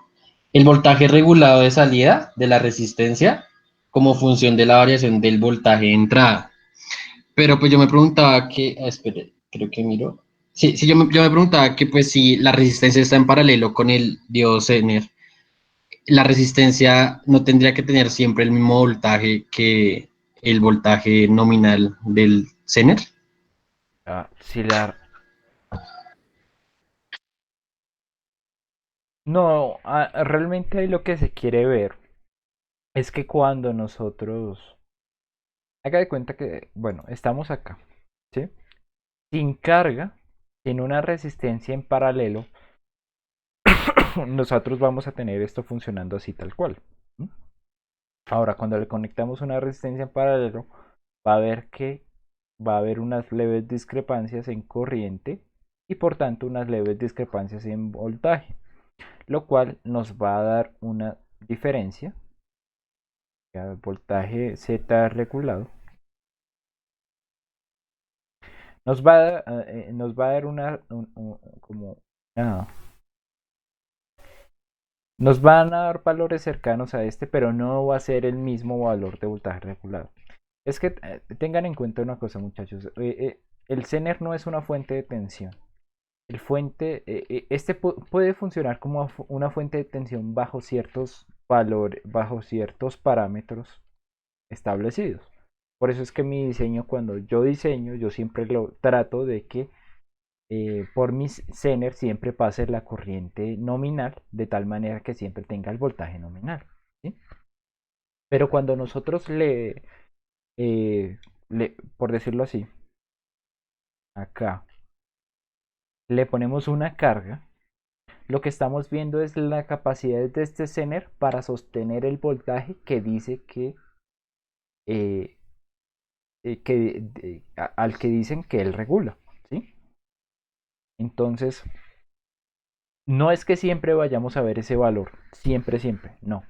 el voltaje regulado de salida de la resistencia como función de la variación del voltaje de entrada. Pero pues yo me preguntaba que, espere, creo que miro. Sí, sí, yo me preguntaba que pues si la resistencia está en paralelo con el diodo Zener, la resistencia no tendría que tener siempre el mismo voltaje que el voltaje nominal del Zener. Si la... No, realmente ahí lo que se quiere ver es que cuando nosotros... Haga de cuenta que, bueno, estamos acá, ¿sí? Sin carga, sin una resistencia en paralelo, nosotros vamos a tener esto funcionando así tal cual. ¿Mm? Ahora, cuando le conectamos una resistencia en paralelo, va a ver que va a haber unas leves discrepancias en corriente y por tanto unas leves discrepancias en voltaje, lo cual nos va a dar una diferencia, el voltaje Z regulado, nos va a dar como una, nos van a dar valores cercanos a este, pero no va a ser el mismo valor de voltaje regulado. Es que tengan en cuenta una cosa, muchachos. El Zener no es una fuente de tensión. Este puede funcionar como una fuente de tensión bajo ciertos valores, bajo ciertos parámetros establecidos. Por eso es que mi diseño, cuando yo diseño, yo siempre lo trato de que por mis Zener siempre pase la corriente nominal, de tal manera que siempre tenga el voltaje nominal. ¿Sí? Pero cuando nosotros por decirlo así, acá le ponemos una carga, lo que estamos viendo es la capacidad de este Zener para sostener el voltaje que dice eh, al que dicen que él regula. ¿Sí? Entonces, no es que siempre vayamos a ver ese valor, siempre, siempre, no,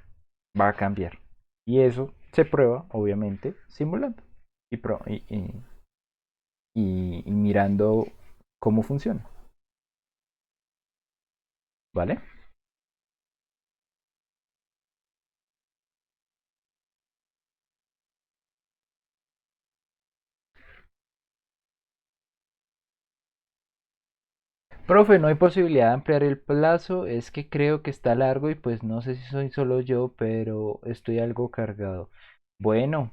va a cambiar. Y eso se prueba, obviamente, simulando y, y mirando cómo funciona. ¿Vale? Profe, no hay posibilidad de ampliar el plazo, es que creo que está largo y pues no sé si soy solo yo, pero estoy algo cargado. Bueno,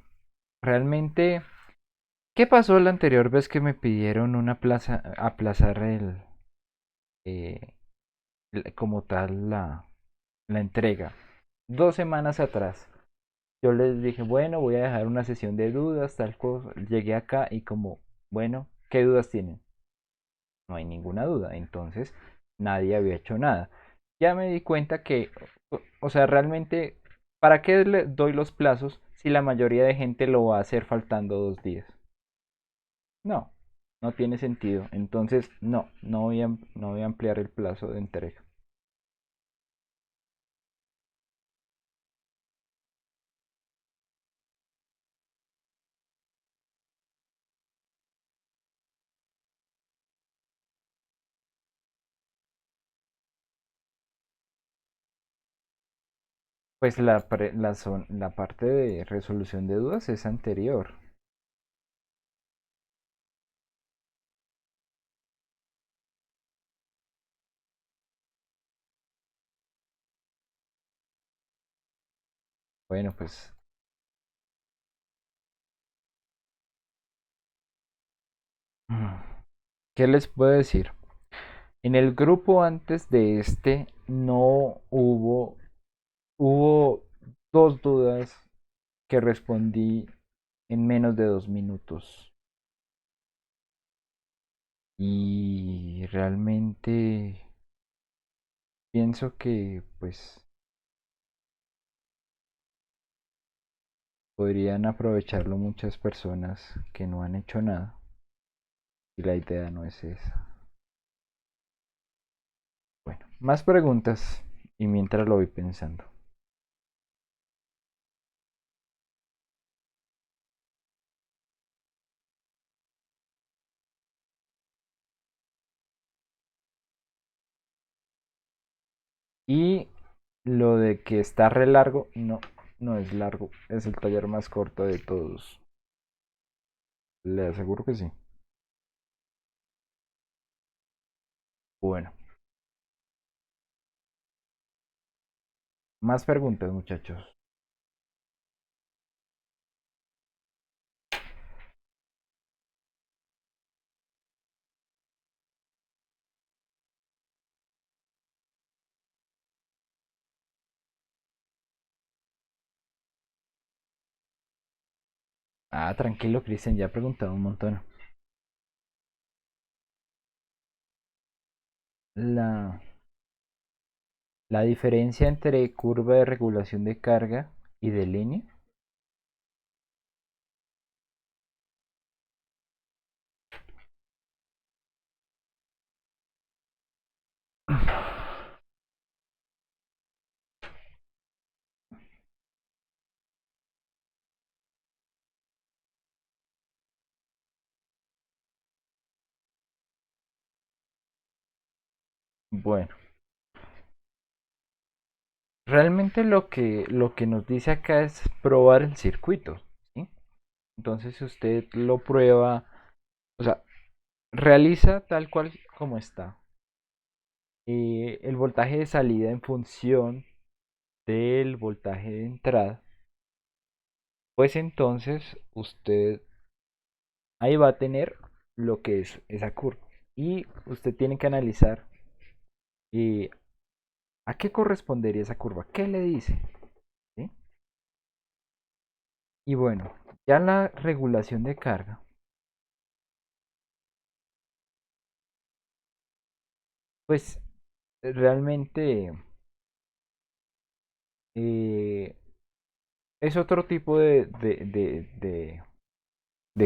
realmente, ¿qué pasó la anterior vez que me pidieron aplazar eh, como tal la entrega? 2 semanas atrás. Yo les dije, bueno, voy a dejar una sesión de dudas, tal cosa. Llegué acá y como, bueno, ¿qué dudas tienen? No hay ninguna duda. Entonces, nadie había hecho nada. Ya me di cuenta que, o sea, realmente, ¿para qué le doy los plazos si la mayoría de gente lo va a hacer faltando 2 días? No, no tiene sentido. Entonces, no voy a ampliar el plazo de entrega. Pues la parte de resolución de dudas es anterior. Bueno, pues ¿qué les puedo decir? En el grupo antes de este no hubo dos dudas que respondí en menos de 2 minutos. Y realmente pienso que pues podrían aprovecharlo muchas personas que no han hecho nada. Y la idea no es esa. Bueno, más preguntas y mientras lo voy pensando. Y lo de que está re largo, no, no es largo, es el taller más corto de todos. Le aseguro que sí. Bueno, más preguntas, muchachos. Ah, tranquilo, Cristian, ya he preguntado un montón. La, la diferencia entre curva de regulación de carga y de línea. Bueno, realmente lo que nos dice acá es probar el circuito, ¿sí? Entonces, si usted lo prueba, o sea, realiza tal cual como está. El voltaje de salida en función del voltaje de entrada, pues entonces usted ahí va a tener lo que es esa curva. Y usted tiene que analizar eh, a qué correspondería esa curva, qué le dice, ¿sí? Y bueno, ya la regulación de carga, pues realmente eh, es otro tipo de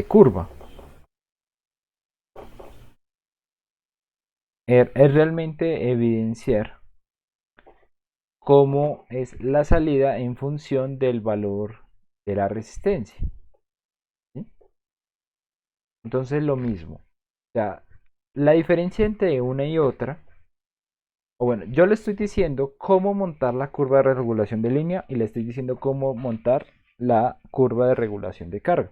curva. Es realmente evidenciar cómo es la salida en función del valor de la resistencia, ¿sí? Entonces lo mismo. O sea, la diferencia entre una y otra, o bueno, yo le estoy diciendo cómo montar la curva de regulación de línea y le estoy diciendo cómo montar la curva de regulación de carga.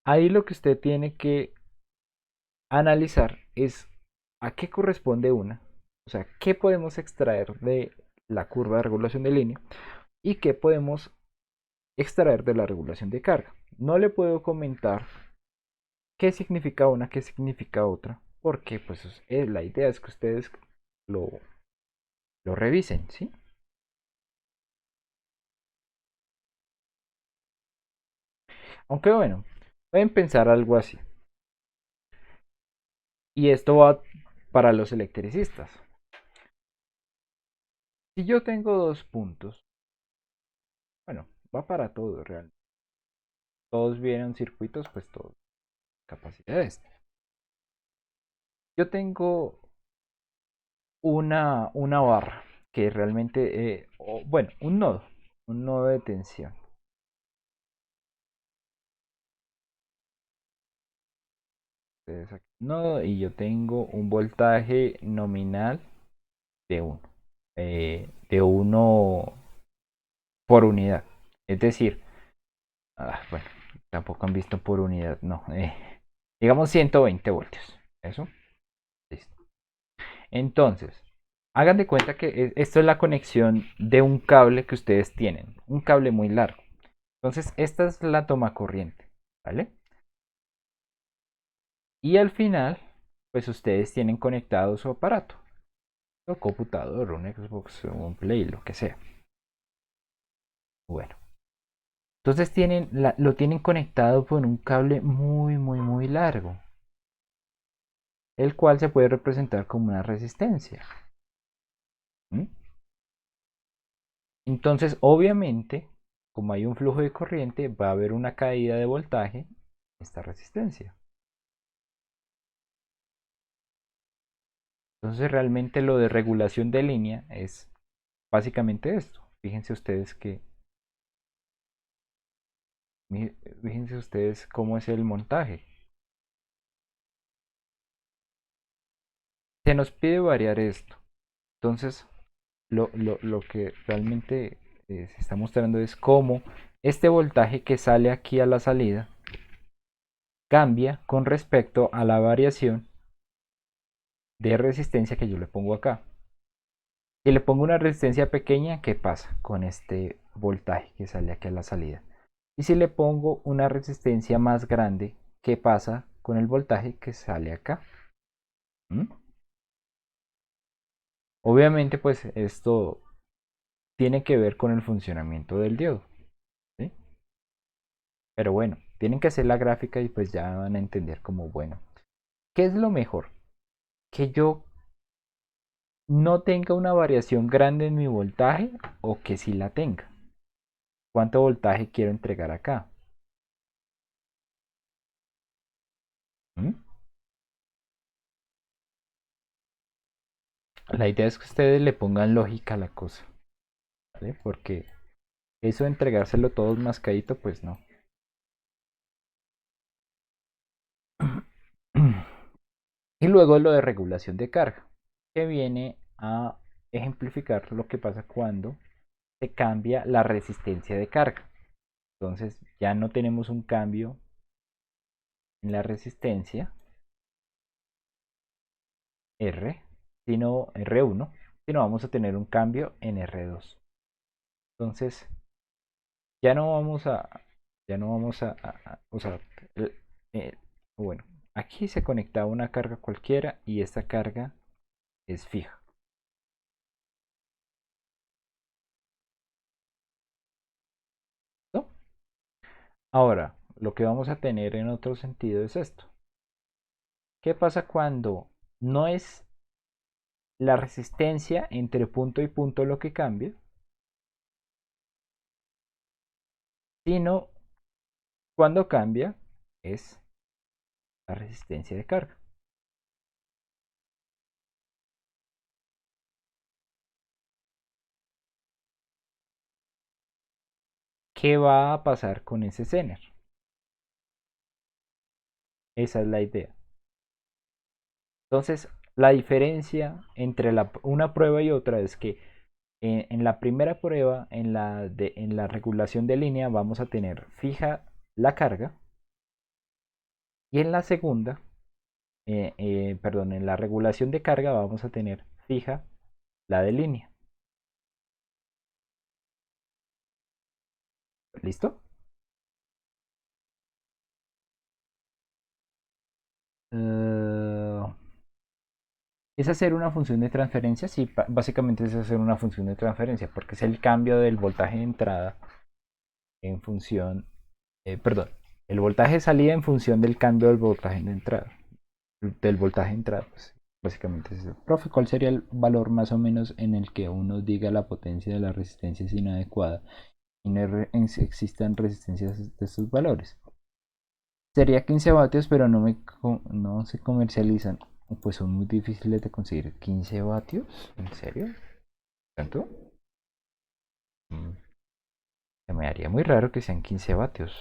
Ahí lo que usted tiene que analizar es a qué corresponde una, o sea, qué podemos extraer de la curva de regulación de línea y qué podemos extraer de la regulación de carga. No le puedo comentar qué significa una, qué significa otra, porque pues la idea es que ustedes lo, lo revisen, ¿sí? Aunque bueno, pueden pensar algo así. Y esto va para los electricistas. Si yo tengo dos puntos, bueno, va para todo realmente. Todos vienen circuitos, pues todos capacidades. Yo tengo una barra que realmente, bueno, un nodo de tensión. Nodo y yo tengo un voltaje nominal de 1. De 1 por unidad. Es decir, bueno, tampoco han visto por unidad, no. Digamos 120 voltios. ¿Eso? Listo. Entonces, Hagan de cuenta que esto es la conexión de un cable que ustedes tienen, un cable muy largo. Entonces, esta es la toma corriente, ¿vale? Y al final, pues ustedes tienen conectado su aparato, un computador, un Xbox, un Play, lo que sea. Bueno, entonces lo tienen conectado por un cable muy largo, el cual se puede representar como una resistencia. ¿Mm? Entonces, obviamente, como hay un flujo de corriente, va a haber una caída de voltaje en esta resistencia. Entonces, realmente lo de regulación de línea es básicamente esto. Fíjense ustedes cómo es el montaje. Se nos pide variar esto. Entonces, lo que realmente se está mostrando es cómo este voltaje que sale aquí a la salida cambia con respecto a la variación de resistencia que yo le pongo acá. Si le pongo una resistencia pequeña, ¿qué pasa con este voltaje que sale aquí a la salida? Y si le pongo una resistencia más grande, ¿qué pasa con el voltaje que sale acá? ¿Mm? Obviamente, pues esto tiene que ver con el funcionamiento del diodo, ¿sí? Pero bueno, tienen que hacer la gráfica y pues ya van a entender como, bueno, ¿qué es lo mejor? Que yo no tenga una variación grande en mi voltaje o que sí la tenga. ¿Cuánto voltaje quiero entregar acá? ¿Mm? La idea es que ustedes le pongan lógica a la cosa, ¿vale? Porque eso de entregárselo todos mascadito, pues no. Y luego lo de regulación de carga, que viene a ejemplificar lo que pasa cuando se cambia la resistencia de carga. Entonces ya no tenemos un cambio en la resistencia R, sino R1, sino vamos a tener un cambio en R2. Entonces ya no vamos a, o sea, eh, bueno, aquí se conecta una carga cualquiera y esta carga es fija. ¿No? Ahora, lo que vamos a tener en otro sentido es esto. ¿Qué pasa cuando no es la resistencia entre punto y punto lo que cambia, sino cuando cambia es la resistencia de carga? ¿Qué va a pasar con ese Zener? Esa es la idea. Entonces, la diferencia entre una prueba y otra es que en la primera prueba, en la regulación de línea, vamos a tener fija la carga. Y en la segunda, perdón, en la regulación de carga vamos a tener fija la de línea. ¿Listo? ¿Es hacer una función de transferencia? Sí, básicamente es hacer una función de transferencia, porque es el cambio del voltaje de entrada en función, perdón, el voltaje de salida en función del cambio del voltaje de entrada, del voltaje de entrada, pues, básicamente es eso. Profe, ¿cuál sería el valor más o menos en el que uno diga la potencia de la resistencia es inadecuada y no existan resistencias de estos valores? Sería 15 vatios, pero no se comercializan. Pues son muy difíciles de conseguir. ¿15 vatios? ¿En serio? ¿Tanto? Mm, Se me haría muy raro que sean 15 vatios.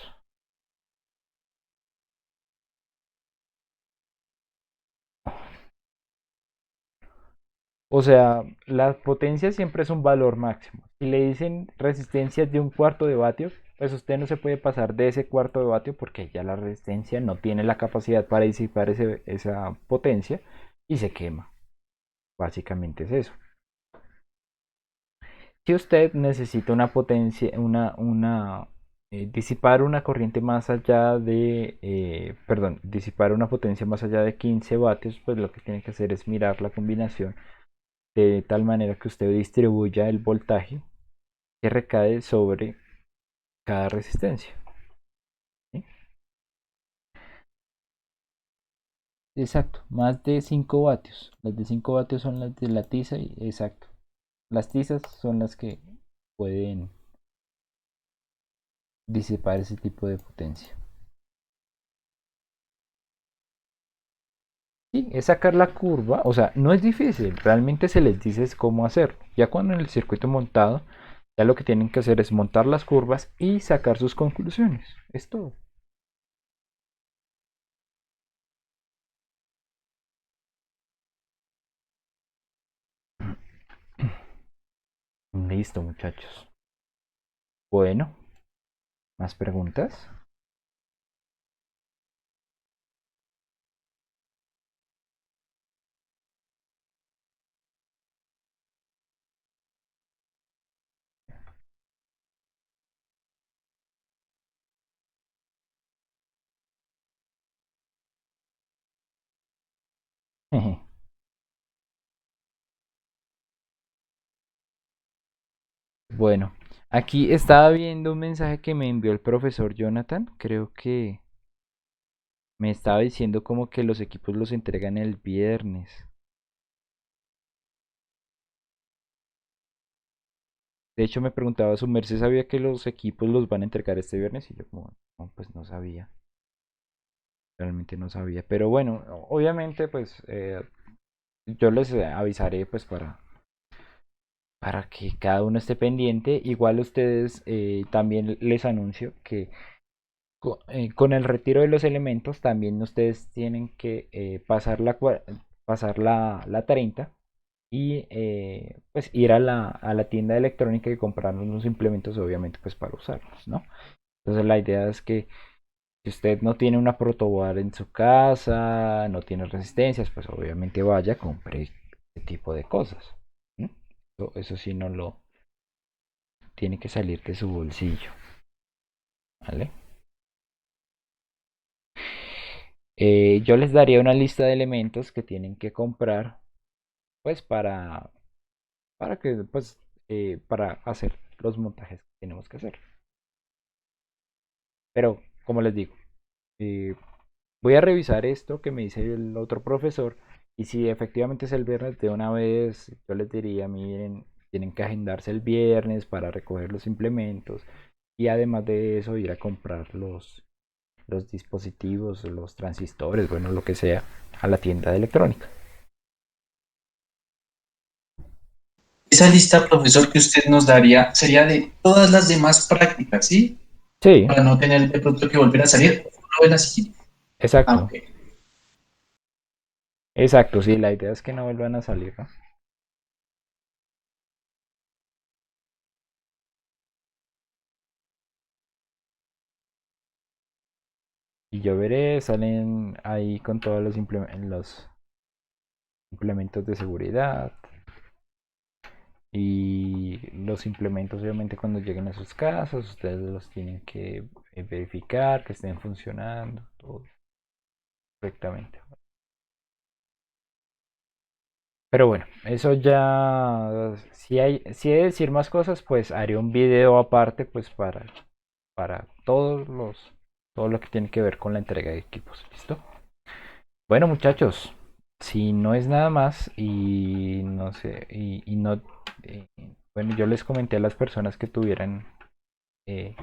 O sea, la potencia siempre es un valor máximo. Si le dicen resistencias de un cuarto de vatio, pues usted no se puede pasar de ese cuarto de vatio porque ya la resistencia no tiene la capacidad para disipar esa potencia y se quema. Básicamente es eso. Si usted necesita una potencia, disipar una corriente más allá de, perdón, disipar una potencia más allá de 15 vatios, pues lo que tiene que hacer es mirar la combinación de tal manera que usted distribuya el voltaje que recae sobre cada resistencia. ¿Sí? Exacto, más de 5 vatios. Las de 5 vatios son las de la tiza, exacto. Las tizas son las que pueden disipar ese tipo de potencia. Sí, es sacar la curva, o sea, no es difícil, realmente se les dice es cómo hacerlo. Ya cuando en el circuito montado, ya lo que tienen que hacer es montar las curvas y sacar sus conclusiones. Es todo. Listo, muchachos. Bueno, ¿más preguntas? Bueno, aquí estaba viendo un mensaje que me envió el profesor Jonathan. Creo que me estaba diciendo como que los equipos los entregan el viernes. De hecho, me preguntaba, ¿su merced sabía que los equipos los van a entregar este viernes? Y yo como, no, pues no sabía. Realmente no sabía. Pero bueno, obviamente pues yo les avisaré pues para que cada uno esté pendiente. Igual ustedes también les anuncio que con el retiro de los elementos también ustedes tienen que pasar la 30 y pues ir a la tienda electrónica y comprar unos implementos obviamente pues para usarlos, ¿no? Entonces la idea es que si usted no tiene una protoboard en su casa, no tiene resistencias, pues obviamente vaya, compre este tipo de cosas. ¿No? Eso sí no lo tiene que salir de su bolsillo. ¿Vale? Yo les daría una lista de elementos que tienen que comprar, pues para que, pues, para hacer los montajes que tenemos que hacer. Pero, como les digo, eh, voy a revisar esto que me dice el otro profesor y si efectivamente es el viernes de una vez, yo les diría, miren, tienen que agendarse el viernes para recoger los implementos y además de eso ir a comprar los dispositivos, los transistores, bueno, lo que sea, a la tienda de electrónica. Esa lista, profesor, que usted nos daría sería de todas las demás prácticas, ¿sí? Sí, Para no tener de pronto que volver a salir solo de la siguiente. Ah, exacto, ok. exacto, sí, la idea es que no vuelvan a salir, ¿no? Y yo veré, salen ahí con todos los implementos de seguridad y los implementos obviamente cuando lleguen a sus casas ustedes los tienen que verificar que estén funcionando todo correctamente. Pero bueno, eso ya, si hay de decir más cosas, pues haré un video aparte pues para todo lo que tiene que ver con la entrega de equipos. ¿Listo? Bueno, muchachos, si no es nada más y no sé, y no, eh, bueno, yo les comenté a las personas que tuvieran, eh,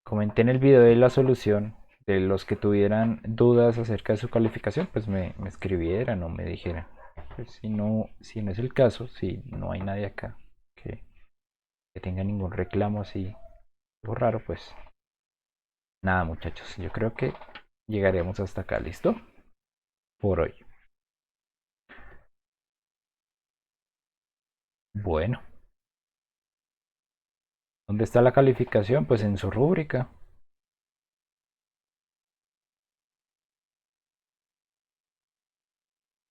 comenté en el video de la solución, de los que tuvieran dudas acerca de su calificación, pues me escribieran o me dijeran. Pues si no es el caso, si no hay nadie acá que, que tenga ningún reclamo así, algo raro, pues nada, muchachos, yo creo que llegaremos hasta acá, ¿listo? Por hoy. Bueno. ¿Dónde está la calificación? Pues en su rúbrica.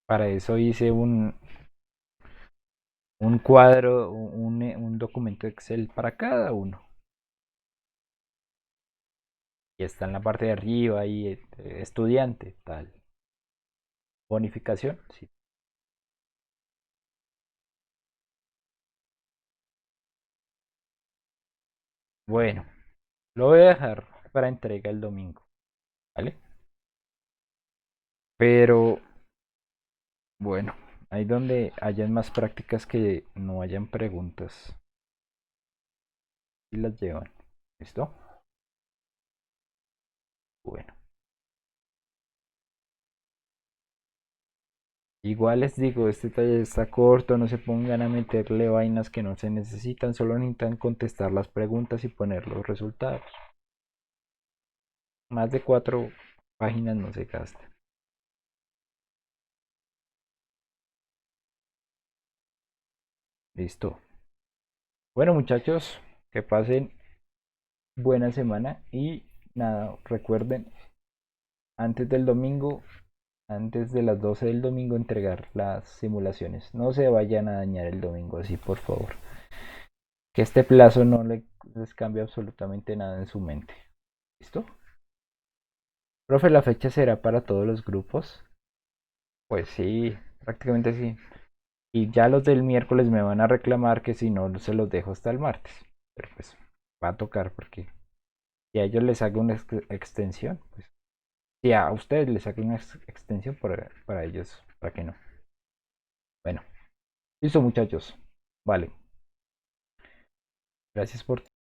Para eso hice un cuadro, un documento Excel para cada uno. Y está en la parte de arriba ahí, estudiante, tal. Bonificación, sí. Bueno, lo voy a dejar para entrega el domingo, ¿vale? Pero bueno, ahí donde hayan más prácticas que no hayan preguntas y las llevan. ¿Listo? Bueno. Igual les digo, este taller está corto, no se pongan a meterle vainas que no se necesitan, solo necesitan contestar las preguntas y poner los resultados. Más de 4 páginas no se gastan. Listo. Bueno muchachos, que pasen buena semana y nada, recuerden, antes del domingo, antes de las 12 del domingo entregar las simulaciones. No se vayan a dañar el domingo así, por favor. Que este plazo no les cambie absolutamente nada en su mente. ¿Listo? Profe, ¿la fecha será para todos los grupos? Pues sí, prácticamente sí. Y ya los del miércoles me van a reclamar que si no se los dejo hasta el martes. Pero pues va a tocar porque si a ellos les hago una extensión, pues si a ustedes les hago una extensión para ellos, ¿para qué no? Bueno, listo muchachos. Vale. Gracias por